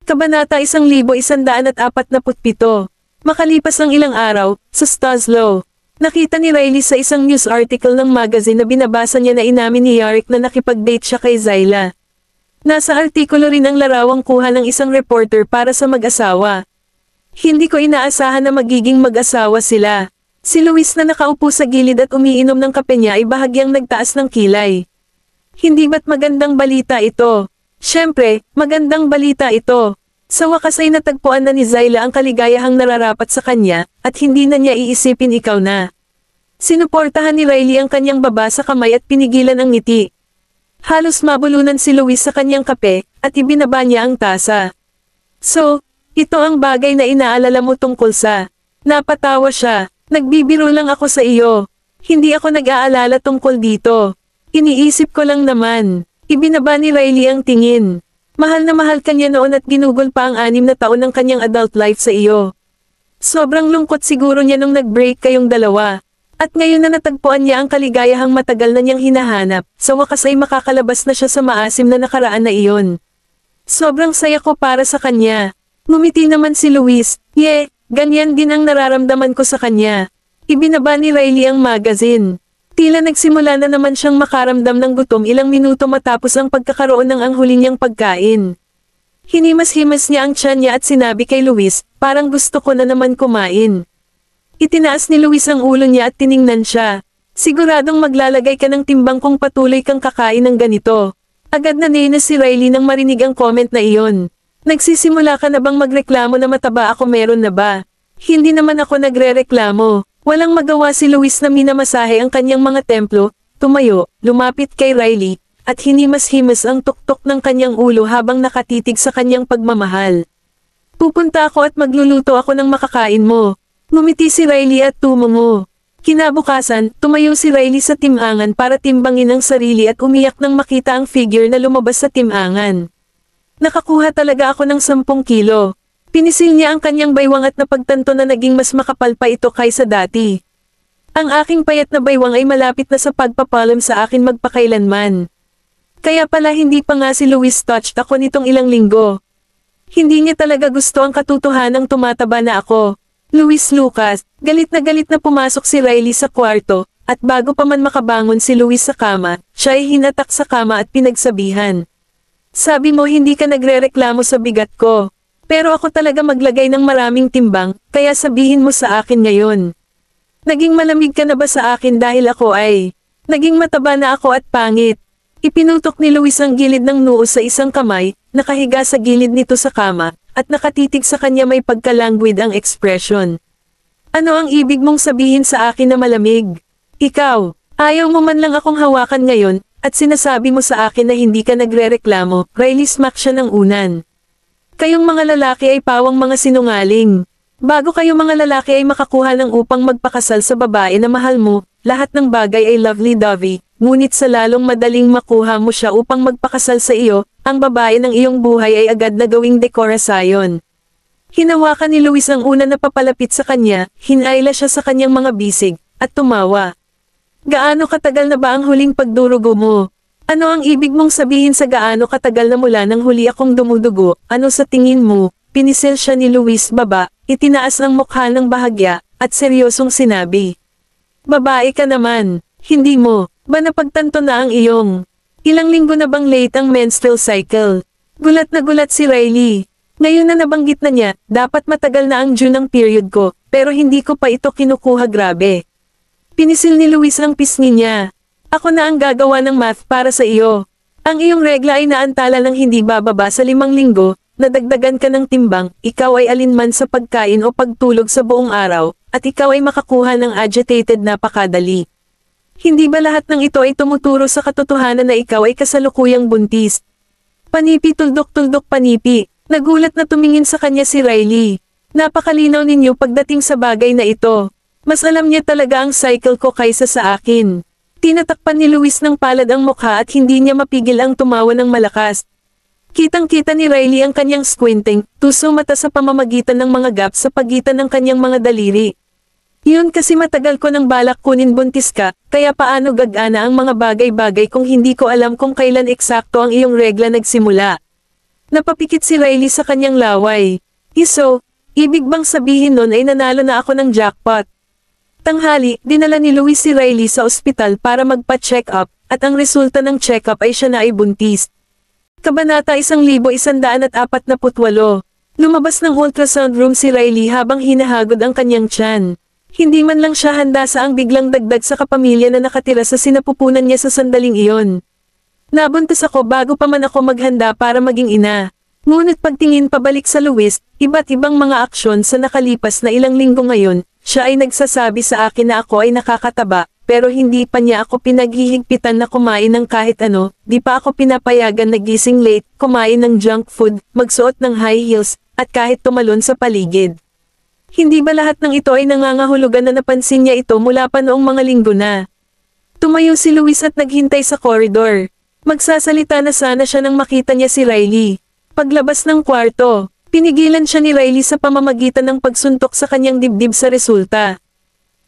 Kabanata 1147. Makalipas ang ilang araw, sa Stazlow, nakita ni Riley sa isang news article ng magazine na binabasa niya na inamin ni Yarick na nakipag-date siya kay Zyla. Nasa artikulo rin ang larawang kuha ng isang reporter para sa mag-asawa. Hindi ko inaasahan na magiging mag-asawa sila. Si Luis na nakaupo sa gilid at umiinom ng kape niya ay bahagyang nagtaas ng kilay. Hindi ba't magandang balita ito? Siyempre, magandang balita ito. Sa wakas ay natagpuan na ni Zyla ang kaligayahang nararapat sa kanya, at hindi na niya iisipin ikaw na. Sinuportahan ni Riley ang kanyang baba sa kamay at pinigilan ang ngiti. Halos mabulunan si Luis sa kanyang kape, at ibinaba niya ang tasa. So, ito ang bagay na inaalala mo tungkol sa... Napatawa siya. Nagbibiro lang ako sa iyo. Hindi ako nag-aalala tungkol dito. Iniisip ko lang naman. Ibinaba ni Riley ang tingin. Mahal na mahal kanya noon at ginugol pa ang 6 na taon ng kanyang adult life sa iyo. Sobrang lungkot siguro niya nung nag-break kayong dalawa. At ngayon na natagpuan niya ang kaligayahang matagal na niyang hinahanap, sa wakas ay makakalabas na siya sa maasim na nakaraan na iyon. Sobrang saya ko para sa kanya. Ngumiti naman si Luis. Ganyan din ang nararamdaman ko sa kanya. Ibinaba ni Riley ang magazine. Tila nagsimula na naman siyang makaramdam ng gutom ilang minuto matapos ang pagkakaroon ng ang huli niyang pagkain. Hinimas-himas niya ang tiyan niya at sinabi kay Luis, parang gusto ko na naman kumain. Itinaas ni Luis ang ulo niya at tiningnan siya. Siguradong maglalagay ka ng timbang kung patuloy kang kakain ng ganito. Agad na nainis si Riley nang marinig ang comment na iyon. Nagsisimula ka na bang magreklamo na mataba ako meron na ba? Hindi naman ako nagrereklamo. Walang magawa si Luis na minamasahe ang kanyang mga templo, tumayo, lumapit kay Riley, at hinimas-himas ang tuktok ng kanyang ulo habang nakatitig sa kanyang pagmamahal. Pupunta ako at magluluto ako ng makakain mo. Ngumiti si Riley at tumungo. Kinabukasan, tumayo si Riley sa timangan para timbangin ang sarili at umiyak nang makita ang figure na lumabas sa timangan. Nakakuha talaga ako ng 10 kilo. Pinisil niya ang kanyang baywang at napagtanto na naging mas makapal pa ito kaysa dati. Ang aking payat na baywang ay malapit na sa pagpapalam sa akin magpakailanman. Kaya pala hindi pa nga si Luis touched ako nitong ilang linggo. Hindi niya talaga gusto ang katotohanang tumataba na ako. Luis Lucas, galit na pumasok si Riley sa kwarto, at bago pa man makabangon si Luis sa kama, siya ay hinatak sa kama at pinagsabihan. Sabi mo hindi ka nagrereklamo sa bigat ko. Pero ako talaga maglagay ng maraming timbang, kaya sabihin mo sa akin ngayon. Naging malamig ka na ba sa akin dahil ako ay... Naging mataba na ako at pangit. Ipinutok ni Luis ang gilid ng noo sa isang kamay, nakahiga sa gilid nito sa kama, at nakatitig sa kanya may pagkalangwid ang ekspresyon. Ano ang ibig mong sabihin sa akin na malamig? Ikaw, ayaw mo man lang akong hawakan ngayon, at sinasabi mo sa akin na hindi ka nagrereklamo. Riley smack siya ng unan. Kayong mga lalaki ay pawang mga sinungaling. Bago kayong mga lalaki ay makakuha ng upang magpakasal sa babae na mahal mo, lahat ng bagay ay lovely-dovey, ngunit sa lalong madaling makuha mo siya upang magpakasal sa iyo, ang babae ng iyong buhay ay agad na gawing dekorasyon. Hinawakan ni Luis ang una na papalapit sa kanya, hinayla siya sa kanyang mga bisig, at tumawa. Gaano katagal na ba ang huling pagdurugo mo? Ano ang ibig mong sabihin sa gaano katagal na mula nang huli akong dumudugo? Ano sa tingin mo? Pinisil siya ni Luis baba, itinaas ang mukha ng bahagya, at seryosong sinabi. Babae ka naman, hindi mo, ba napagtanto na ang iyong? Ilang linggo na bang late ang menstrual cycle? Gulat na gulat si Riley. Ngayon na nabanggit na niya, dapat matagal na ang June ang period ko, pero hindi ko pa ito kinukuha grabe. Pinisil ni Luis ang pisngi niya. Ako na ang gagawa ng math para sa iyo. Ang iyong regla ay naantala ng hindi bababa sa 5 linggo, nadagdagan ka ng timbang, ikaw ay alinman sa pagkain o pagtulog sa buong araw, at ikaw ay makakuha ng agitated napakadali. Hindi ba lahat ng ito ay tumuturo sa katotohanan na ikaw ay kasalukuyang buntis? Panipi tuldok-tuldok panipi, nagulat na tumingin sa kanya si Riley. Napakalinaw ninyo pagdating sa bagay na ito. Mas alam niya talaga ang cycle ko kaysa sa akin. Tinatakpan ni Luis ng palad ang mukha at hindi niya mapigil ang tumawa ng malakas. Kitang-kita ni Riley ang kanyang squinting, tuso mata sa pamamagitan ng mga gap sa pagitan ng kanyang mga daliri. Yun kasi matagal ko nang balak kunin buntis ka, kaya paano gagana ang mga bagay-bagay kung hindi ko alam kung kailan eksakto ang iyong regla nagsimula. Napapikit si Riley sa kanyang laway. Iso, ibig bang sabihin nun ay nanalo na ako ng jackpot? Tanghali, dinala ni Luis si Riley sa ospital para magpa-check up, at ang resulta ng check-up ay siya na ay buntis. Kabanata 1148. Lumabas ng ultrasound room si Riley habang hinahagod ang kanyang tiyan. Hindi man lang siya handa sa ang biglang dagdag sa kapamilya na nakatira sa sinapupunan niya sa sandaling iyon. Nabuntis ako bago pa man ako maghanda para maging ina. Ngunit pagtingin pabalik sa Luis, iba't ibang mga aksyon sa nakalipas na ilang linggo ngayon, siya ay nagsasabi sa akin na ako ay nakakataba, pero hindi pa niya ako pinaghihigpitan na kumain ng kahit ano, di pa ako pinapayagan na gising late, kumain ng junk food, magsuot ng high heels, at kahit tumalon sa paligid. Hindi ba lahat ng ito ay nangangahulugan na napansin niya ito mula pa noong mga linggo na? Tumayo si Luis at naghintay sa koridor. Magsasalita na sana siya nang makita niya si Riley. Paglabas ng kwarto, pinigilan siya ni Riley sa pamamagitan ng pagsuntok sa kanyang dibdib sa resulta.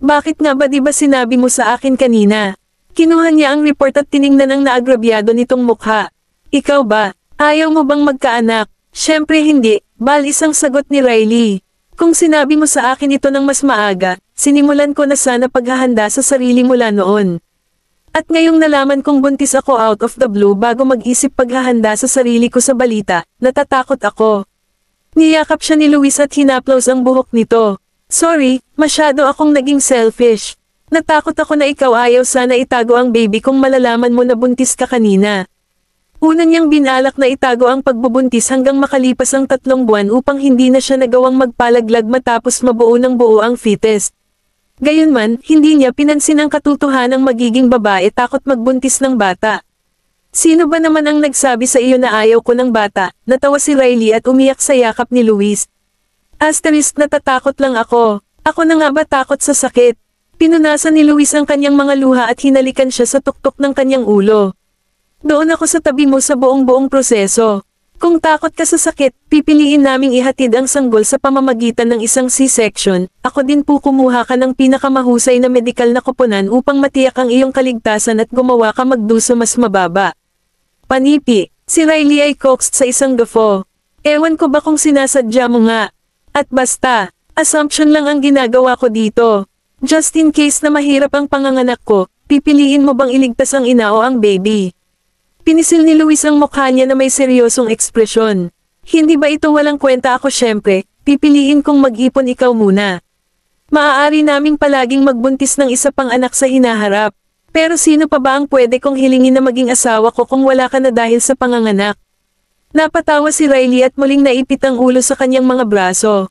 Bakit nga ba di ba sinabi mo sa akin kanina? Kinuha niya ang report at tiningnan ang naagrabyado nitong mukha. Ikaw ba? Ayaw mo bang magkaanak? Siyempre hindi, isang sagot ni Riley. Kung sinabi mo sa akin ito ng mas maaga, sinimulan ko na sana paghahanda sa sarili mula noon. At ngayong nalaman kong buntis ako out of the blue bago mag-isip paghahanda sa sarili ko sa balita, natatakot ako. Niyakap siya ni Luis at hinaplos ang buhok nito. Sorry, masyado akong naging selfish. Natakot ako na ikaw ayaw sana itago ang baby kung malalaman mo na buntis ka kanina. Una niyang binalak na itago ang pagbubuntis hanggang makalipas ang 3 buwan upang hindi na siya nagawang magpalaglag matapos mabuo ng buo ang fetus. Gayunman, hindi niya pinansin ang katotohanang magiging babae takot magbuntis ng bata. Sino ba naman ang nagsabi sa iyo na ayaw ko ng bata? Natawa si Riley at umiyak sa yakap ni Luis. Asterisk, natatakot lang ako. Ako na nga ba takot sa sakit? Pinunasan ni Luis ang kanyang mga luha at hinalikan siya sa tuktok ng kanyang ulo. Doon ako sa tabi mo sa buong proseso. Kung takot ka sa sakit, pipiliin naming ihatid ang sanggol sa pamamagitan ng isang C-section. Ako din po kumuha ka ng pinakamahusay na medikal na koponan upang matiyak ang iyong kaligtasan at gumawa ka magdusa mas mababa. Panipi, si Riley ay coaxed sa isang gufo. Ewan ko ba kung sinasadya mo nga. At basta, assumption lang ang ginagawa ko dito. Just in case na mahirap ang panganganak ko, pipiliin mo bang iligtas ang ina o ang baby? Pinisil ni Luis ang mukha niya na may seryosong ekspresyon. Hindi ba ito walang kwenta ako syempre, pipiliin kong mag-ipon ikaw muna. Maaari naming palaging magbuntis ng isa pang anak sa hinaharap. Pero sino pa ba ang pwede kong hilingin na maging asawa ko kung wala ka na dahil sa panganganak? Napatawa si Riley at muling naipit ang ulo sa kanyang mga braso.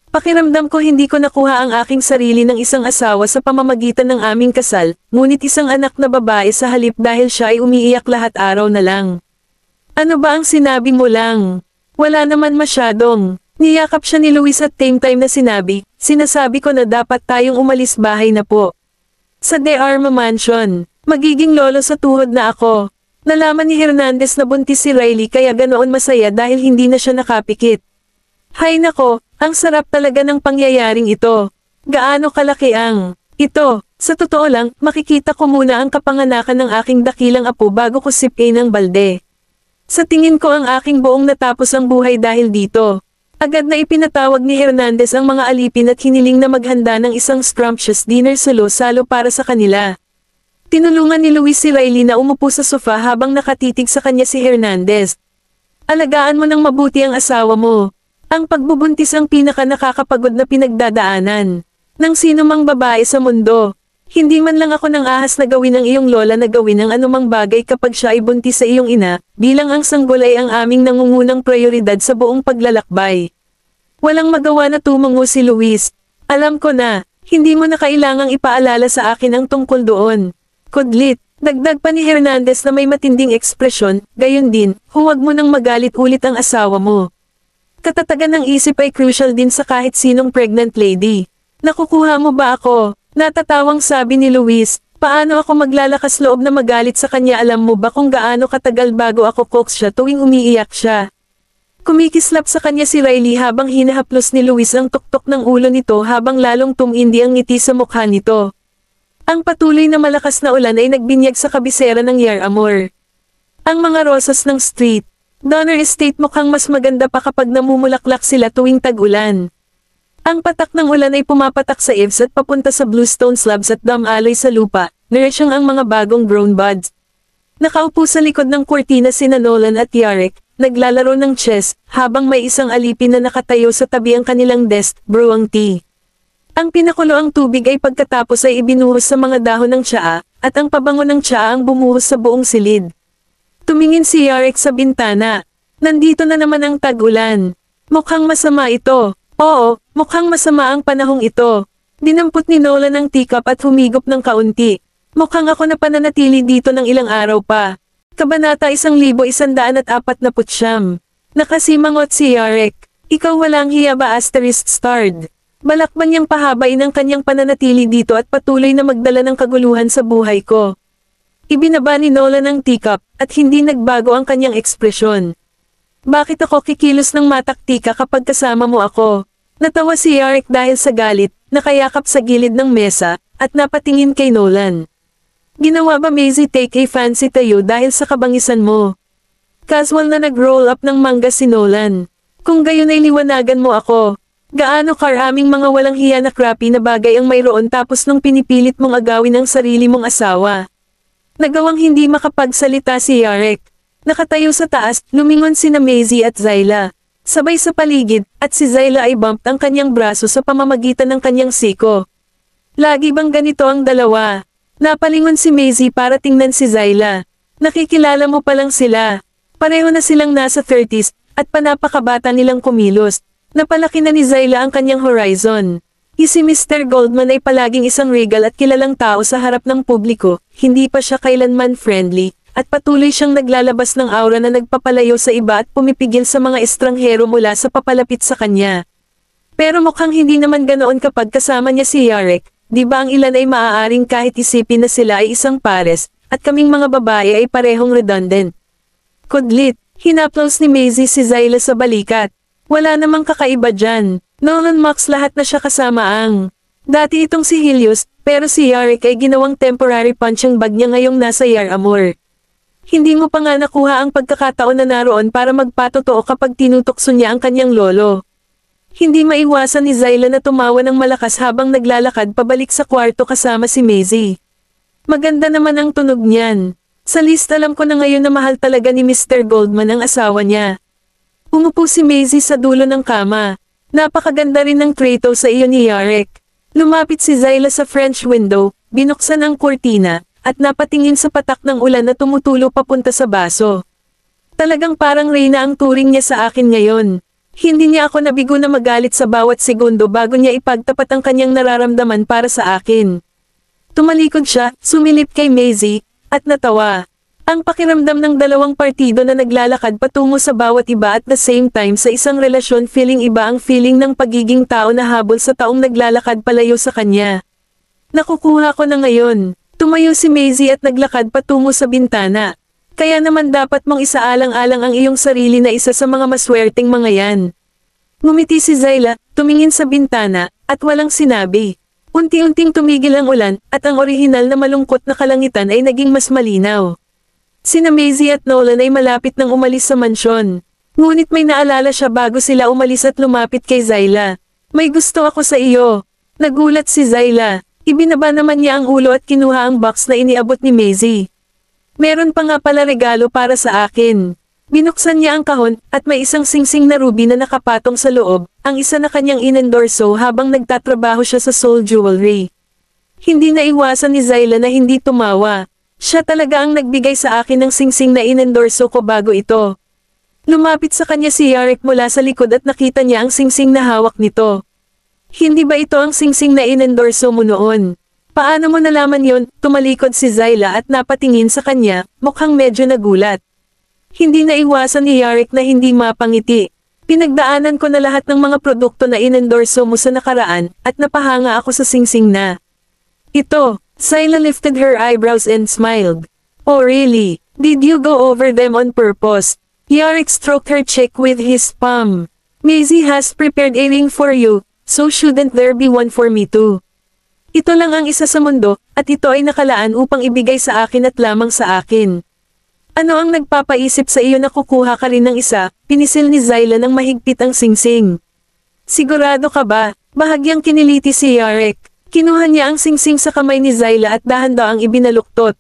Pakiramdam ko hindi ko nakuha ang aking sarili ng isang asawa sa pamamagitan ng aming kasal, ngunit isang anak na babae sa halip dahil siya ay umiiyak lahat araw na lang. Ano ba ang sinabi mo lang? Wala naman masyadong. Niyakap siya ni Luis at same time na sinasabi ko na dapat tayong umalis bahay na po. Sa De Arma Mansion, magiging lolo sa tuhod na ako. Nalaman ni Hernandez na buntis si Riley kaya ganoon masaya dahil hindi na siya nakapikit. Hay nako, ang sarap talaga ng pangyayaring ito. Gaano kalaki ang ito. Sa totoo lang, makikita ko muna ang kapanganakan ng aking dakilang apo bago ko sipin ng balde. Sa tingin ko ang aking buong natapos ang buhay dahil dito. Agad na ipinatawag ni Hernandez ang mga alipin at hiniling na maghanda ng isang scrumptious dinner salo-salo para sa kanila. Tinulungan ni Luis si Riley na umupo sa sofa habang nakatitig sa kanya si Hernandez. Alagaan mo ng mabuti ang asawa mo. Ang pagbubuntis ang pinaka nakakapagod na pinagdadaanan ng sino mang babae sa mundo. Hindi man lang ako nang ahas na gawin ng iyong lola na gawin ang anumang bagay kapag siya ay buntis sa iyong ina, bilang ang sanggol ay ang aming nangungunang prioridad sa buong paglalakbay. Walang magawa na tumango si Luis. Alam ko na, hindi mo na kailangang ipaalala sa akin ang tungkol doon. Kudlit, dagdag pa ni Hernandez na may matinding ekspresyon, gayon din, huwag mo nang magalit ulit ang asawa mo. Katatagan ng isip ay crucial din sa kahit sinong pregnant lady. Nakukuha mo ba ako? Natatawang sabi ni Luis, paano ako maglalakas loob na magalit sa kanya? Alam mo ba kung gaano katagal bago ako coax siya tuwing umiiyak siya? Kumikislap sa kanya si Riley habang hinahaplos ni Luis ang tuktok ng ulo nito habang lalong tumindi ang ngiti sa mukha nito. Ang patuloy na malakas na ulan ay nagbinyag sa kabisera ng Yar Amor. Ang mga rosas ng street. Donner Estate mukhang mas maganda pa kapag namumulaklak sila tuwing tag-ulan. Ang patak ng ulan ay pumapatak sa eaves at papunta sa bluestone slabs at damaloy sa lupa, nourishing ang mga bagong grown buds. Nakaupo sa likod ng kurtina sina Nolan at Yarek, naglalaro ng chess, habang may isang alipin na nakatayo sa tabi ang kanilang desk, brewing tea. Ang pinakulo ang tubig ay pagkatapos ay ibinuhos sa mga dahon ng tsaa, at ang pabango ng tsaa ang bumuhos sa buong silid. Tumingin si Yarek sa bintana. Nandito na naman ang tag-ulan. Mukhang masama ito. Oo, mukhang masama ang panahong ito. Dinampot ni Nolan ang teacup at humigop ng kaunti. Mukhang ako na pananatili dito ng ilang araw pa. Kabanata 1149. Nakasimangot si Yarek. Ikaw walang hiya ba asterisk starred? Balakban niyang pahabain ang kanyang pananatili dito at patuloy na magdala ng kaguluhan sa buhay ko. Ibinaba ni Nolan ang teacup at hindi nagbago ang kanyang ekspresyon. Bakit ako kikilos ng mataktika kapag kasama mo ako? Natawa si Yarek dahil sa galit, nakayakap sa gilid ng mesa, at napatingin kay Nolan. Ginawa ba Maisie take a fancy tayo dahil sa kabangisan mo? Casual na nag-roll up ng mangga si Nolan. Kung gayon ay liwanagan mo ako. Gaano karaming mga walang hiya na crappy na bagay ang mayroon tapos nung pinipilit mong agawin ang sarili mong asawa. Nagawang hindi makapagsalita si Yarek. Nakatayo sa taas, lumingon sina Maisie at Zyla. Sabay sa paligid, at si Zyla ay bumped ang kanyang braso sa pamamagitan ng kanyang siko. Lagi bang ganito ang dalawa? Napalingon si Maisie para tingnan si Zyla. Nakikilala mo pa lang sila. Pareho na silang nasa 30s, at panapakabata nilang kumilos. Napalaki na ni Zyla ang kanyang horizon. Si Mr. Goldman ay palaging isang regal at kilalang tao sa harap ng publiko, hindi pa siya kailanman friendly. At patuloy siyang naglalabas ng aura na nagpapalayo sa iba at pumipigil sa mga estranghero mula sa papalapit sa kanya. Pero mukhang hindi naman ganoon kapag kasama niya si Yarek, di ba ang ilan ay maaaring kahit isipin na sila ay isang pares, at kaming mga babae ay parehong redundant. Kudlit, hinaplos ni Maisie si Zyla sa balikat. Wala namang kakaiba dyan. Nolan Max lahat na siya kasama ang. Dati itong si Helios, pero si Yarek ay ginawang temporary punching bag niya ngayong nasa Yar Amor. Hindi mo pa nga nakuha ang pagkakataon na naroon para magpatotoo kapag tinutokso niya ang kanyang lolo. Hindi maiwasan ni Zyla na tumawa ng malakas habang naglalakad pabalik sa kwarto kasama si Maisie. Maganda naman ang tunog niyan. Sa list alam ko na ngayon na mahal talaga ni Mr. Goldman ang asawa niya. Umupo si Maisie sa dulo ng kama. Napakaganda rin ng trato sa iyo ni Yarek. Lumapit si Zyla sa French window, binuksan ang kurtina, at napatingin sa patak ng ulan na tumutulo papunta sa baso. Talagang parang Reyna ang turing niya sa akin ngayon. Hindi niya ako nabigo na magalit sa bawat segundo bago niya ipagtapat ang kanyang nararamdaman para sa akin. Tumalikod siya, sumilip kay Maisie, at natawa. Ang pakiramdam ng dalawang partido na naglalakad patungo sa bawat iba at the same time sa isang relasyon feeling iba ang feeling ng pagiging tao na habol sa taong naglalakad palayo sa kanya. Nakukuha ko na ngayon. Tumayo si Maisie at naglakad patungo sa bintana. Kaya naman dapat mong isaalang-alang ang iyong sarili na isa sa mga maswerteng mga yan. Ngumiti si Zyla, tumingin sa bintana, at walang sinabi. Unti-unting tumigil ang ulan, at ang orihinal na malungkot na kalangitan ay naging mas malinaw. Sina Maisie at Nolan ay malapit nang umalis sa mansyon. Ngunit may naalala siya bago sila umalis at lumapit kay Zyla. May gusto ako sa iyo. Nagulat si Zyla. Ibinaba naman niya ang ulo at kinuha ang box na iniabot ni Maisie. Meron pa nga pala regalo para sa akin. Binuksan niya ang kahon, at may isang singsing na ruby na nakapatong sa loob, ang isa na kanyang inendorso habang nagtatrabaho siya sa Soul Jewelry. Hindi naiwasan ni Zyla na hindi tumawa. Siya talaga ang nagbigay sa akin ng singsing na inendorso ko bago ito. Lumapit sa kanya si Yarek mula sa likod at nakita niya ang singsing na hawak nito. Hindi ba ito ang singsing na inendorso mo noon? Paano mo nalaman yon? Tumalikod si Zyla at napatingin sa kanya, mukhang medyo nagulat. Hindi naiwasan ni Yarek na hindi mapangiti. Pinagdaanan ko na lahat ng mga produkto na inendorso mo sa nakaraan, at napahanga ako sa singsing na. Ito, Zyla lifted her eyebrows and smiled. Oh really? Did you go over them on purpose? Yarek stroked her cheek with his palm. Maisie has prepared a ring for you. So shouldn't there be one for me too? Ito lang ang isa sa mundo, at ito ay nakalaan upang ibigay sa akin at lamang sa akin. Ano ang nagpapaisip sa iyo na kukuha ka rin ng isa? Pinisil ni Zyla ng mahigpit ang singsing. Sigurado ka ba? Bahagyang kiniliti si Yarek. Kinuha niya ang singsing sa kamay ni Zyla at dahan-daang ibinaluktot.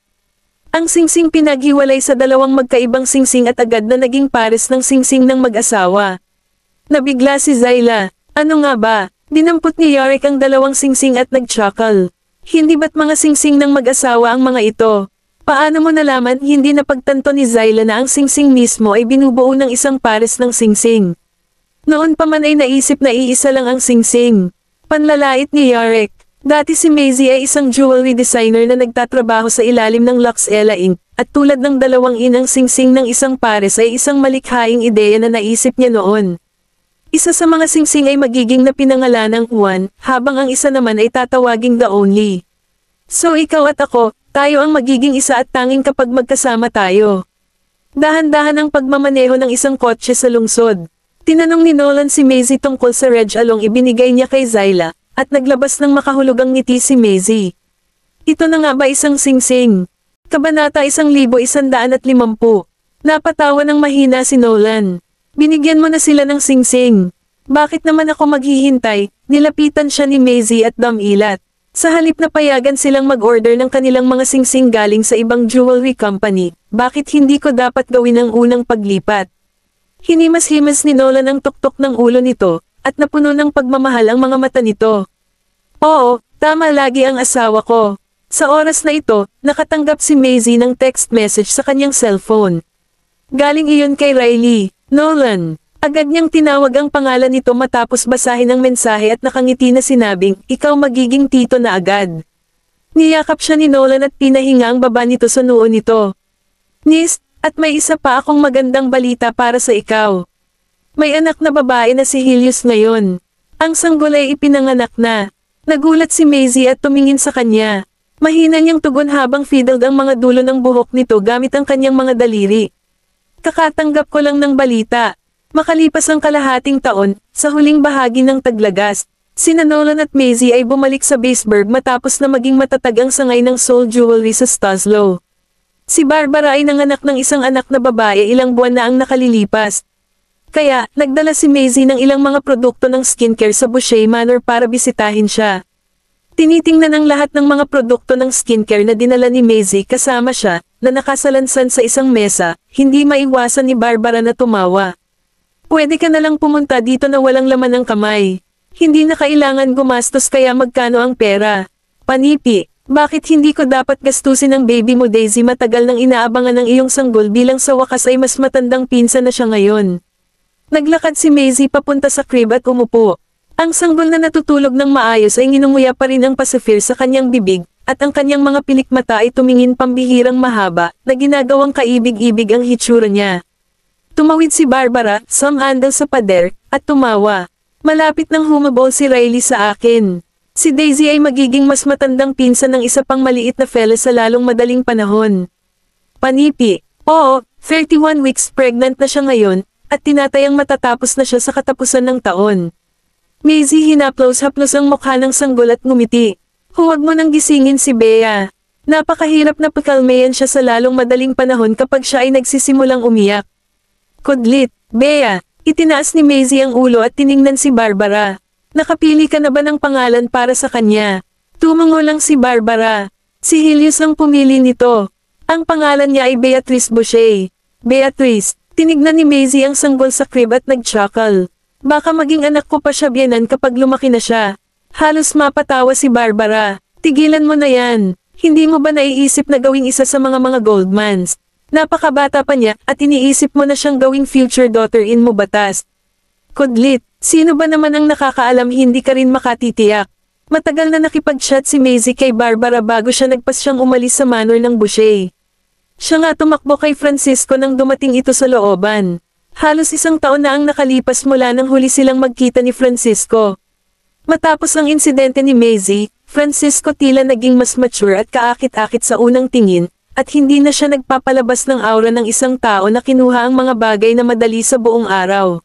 Ang singsing pinaghiwalay sa dalawang magkaibang singsing at agad na naging pares ng singsing ng mag-asawa. Nabigla si Zyla. Ano nga ba? Dinampot ni Yarek ang dalawang singsing at nag-chuckle. Hindi ba't mga singsing ng mag-asawa ang mga ito? Paano mo nalaman hindi napagtanto ni Zyla na ang singsing mismo ay binubuo ng isang pares ng singsing? Noon pa man ay naisip na iisa lang ang singsing. Panlalait ni Yarek. Dati si Maisie ay isang jewelry designer na nagtatrabaho sa ilalim ng Luxella Inc. At tulad ng dalawang inang singsing ng isang pares ay isang malikhaing ideya na naisip niya noon. Isa sa mga singsing ay magiging na pinangalanang Juan, habang ang isa naman ay tatawaging The Only. So ikaw at ako, tayo ang magiging isa at tanging kapag magkasama tayo. Dahan-dahan ang pagmamaneho ng isang kotse sa lungsod. Tinanong ni Nolan si Maisie tungkol sa Reg Along ibinigay niya kay Zyla, at naglabas ng makahulugang ngiti si Maisie. Ito na nga ba isang singsing? Kabanata 1150. Napatawa ng mahina si Nolan. Binigyan mo na sila ng singsing. Bakit naman ako maghihintay? Nilapitan siya ni Maisie at damilat. Sa halip na payagan silang mag-order ng kanilang mga singsing galing sa ibang jewelry company, bakit hindi ko dapat gawin ang unang paglipat? Hinimas-himas ni Nolan ang tuktok ng ulo nito, at napuno ng pagmamahal ang mga mata nito. Oo, tama lagi ang asawa ko. Sa oras na ito, nakatanggap si Maisie ng text message sa kanyang cellphone. Galing iyon kay Riley. Nolan. Agad niyang tinawag ang pangalan nito matapos basahin ang mensahe at nakangiti na sinabing, ikaw magiging tito na agad. Niyakap siya ni Nolan at pinahinga ang baba nito sa noo nito. Nis, at may isa pa akong magandang balita para sa ikaw. May anak na babae na si Helios ngayon. Ang sanggol ay ipinanganak na. Nagulat si Maisie at tumingin sa kanya. Mahina niyang tugon habang fiddled ang mga dulo ng buhok nito gamit ang kanyang mga daliri. Kakatanggap ko lang ng balita. Makalipas ang kalahating taon, sa huling bahagi ng taglagas, sina Nolan at Maisie ay bumalik sa Baseburg matapos na maging matatag ang sangay ng soul jewelry sa Staslow. Si Barbara ay nanganak ng isang anak na babae ilang buwan na ang nakalilipas. Kaya, nagdala si Maisie ng ilang mga produkto ng skincare sa Boucher Manor para bisitahin siya. Tinitingnan ang lahat ng mga produkto ng skincare na dinala ni Maisie kasama siya, na nakasalansan sa isang mesa, hindi maiwasan ni Barbara na tumawa. Pwede ka na lang pumunta dito na walang laman ng kamay. Hindi na kailangan gumastos kaya magkano ang pera. Panipi. Bakit hindi ko dapat gastusin ang baby mo Daisy matagal nang inaabangan ng iyong sanggol bilang sa wakas ay mas matandang pinsan na siya ngayon. Naglakad si Maisie papunta sa crib at umupo. Ang sanggol na natutulog ng maayos ay nginunguya pa rin ang pasifir sa kanyang bibig, at ang kanyang mga pilikmata ay tumingin pambihirang mahaba, na ginagawang kaibig-ibig ang hitsura niya. Tumawid si Barbara, sumandal sa pader, at tumawa. Malapit nang humabol si Riley sa akin. Si Daisy ay magiging mas matandang pinsan ng isa pang maliit na fella sa lalong madaling panahon. Panipi. Oo, 31 weeks pregnant na siya ngayon, at tinatayang matatapos na siya sa katapusan ng taon. Maisie hinaplos-haplos ang mukha ng sanggol at ngumiti. Huwag mo nang gisingin si Bea. Napakahirap na pakalmayan siya sa lalong madaling panahon kapag siya ay nagsisimulang umiyak. Kudlit, Bea. Itinaas ni Maisie ang ulo at tiningnan si Barbara. Nakapili ka na ba ng pangalan para sa kanya? Tumango lang si Barbara. Si Helios ang pumili nito. Ang pangalan niya ay Beatrice Boucher. Beatrice, tinignan ni Maisie ang sanggol sa crib at nag-chuckle. Baka maging anak ko pa siya biyenan kapag lumaki na siya. Halos mapatawa si Barbara. Tigilan mo na yan. Hindi mo ba naiisip na gawing isa sa mga Goldmans? Napakabata pa niya at iniisip mo na siyang gawing future daughter-in mo batas. Kudlit, sino ba naman ang nakakaalam hindi ka rin makatitiyak? Matagal na nakipag-chat si Maisie kay Barbara bago siya nagpas siyang umalis sa manor ng Boucher. Siya nga tumakbo kay Francisco nang dumating ito sa looban. Halos isang taon na ang nakalipas mula nang huli silang magkita ni Francisco. Matapos ang insidente ni Maisie, Francisco tila naging mas mature at kaakit-akit sa unang tingin, at hindi na siya nagpapalabas ng aura ng isang tao na kinuha ang mga bagay na madali sa buong araw.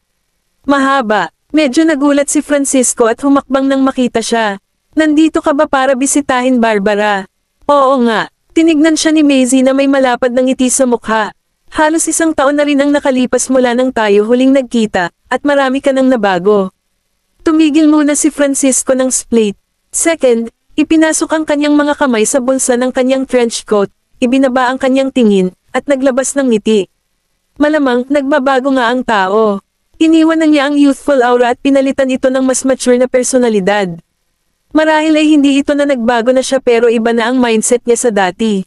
Mahaba, medyo nagulat si Francisco at humakbang nang makita siya. Nandito ka ba para bisitahin Barbara? Oo nga, tinignan siya ni Maisie na may malapad na ngiti sa mukha. Halos isang taon na rin ang nakalipas mula nang tayo huling nagkita, at marami ka nang nabago. Tumigil muna si Francisco ng split. Second, ipinasok ang kanyang mga kamay sa bulsa ng kanyang trench coat, ibinaba ang kanyang tingin, at naglabas ng ngiti. Malamang, nagbabago nga ang tao. Iniwan na niya ang youthful aura at pinalitan ito ng mas mature na personalidad. Marahil ay hindi ito na nagbago na siya pero iba na ang mindset niya sa dati.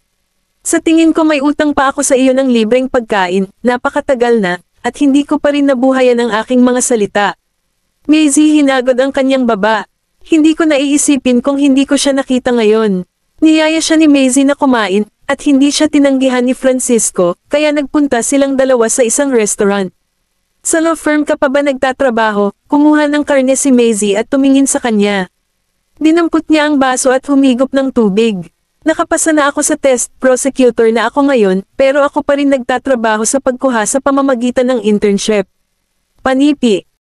Sa tingin ko may utang pa ako sa iyo ng libreng pagkain, napakatagal na, at hindi ko pa rin nabuhayan ang aking mga salita. Maisie hinagod ang kanyang baba. Hindi ko naiisipin kung hindi ko siya nakita ngayon. Niyaya siya ni Maisie na kumain, at hindi siya tinanggihan ni Francisco, kaya nagpunta silang dalawa sa isang restaurant. Sa law firm ka pa ba nagtatrabaho? Kumuha ng karne si Maisie at tumingin sa kanya. Dinampot niya ang baso at humigop ng tubig. Nakapasa na ako sa test prosecutor na ako ngayon, pero ako pa rin nagtatrabaho sa pagkuha sa pamamagitan ng internship. Panipi,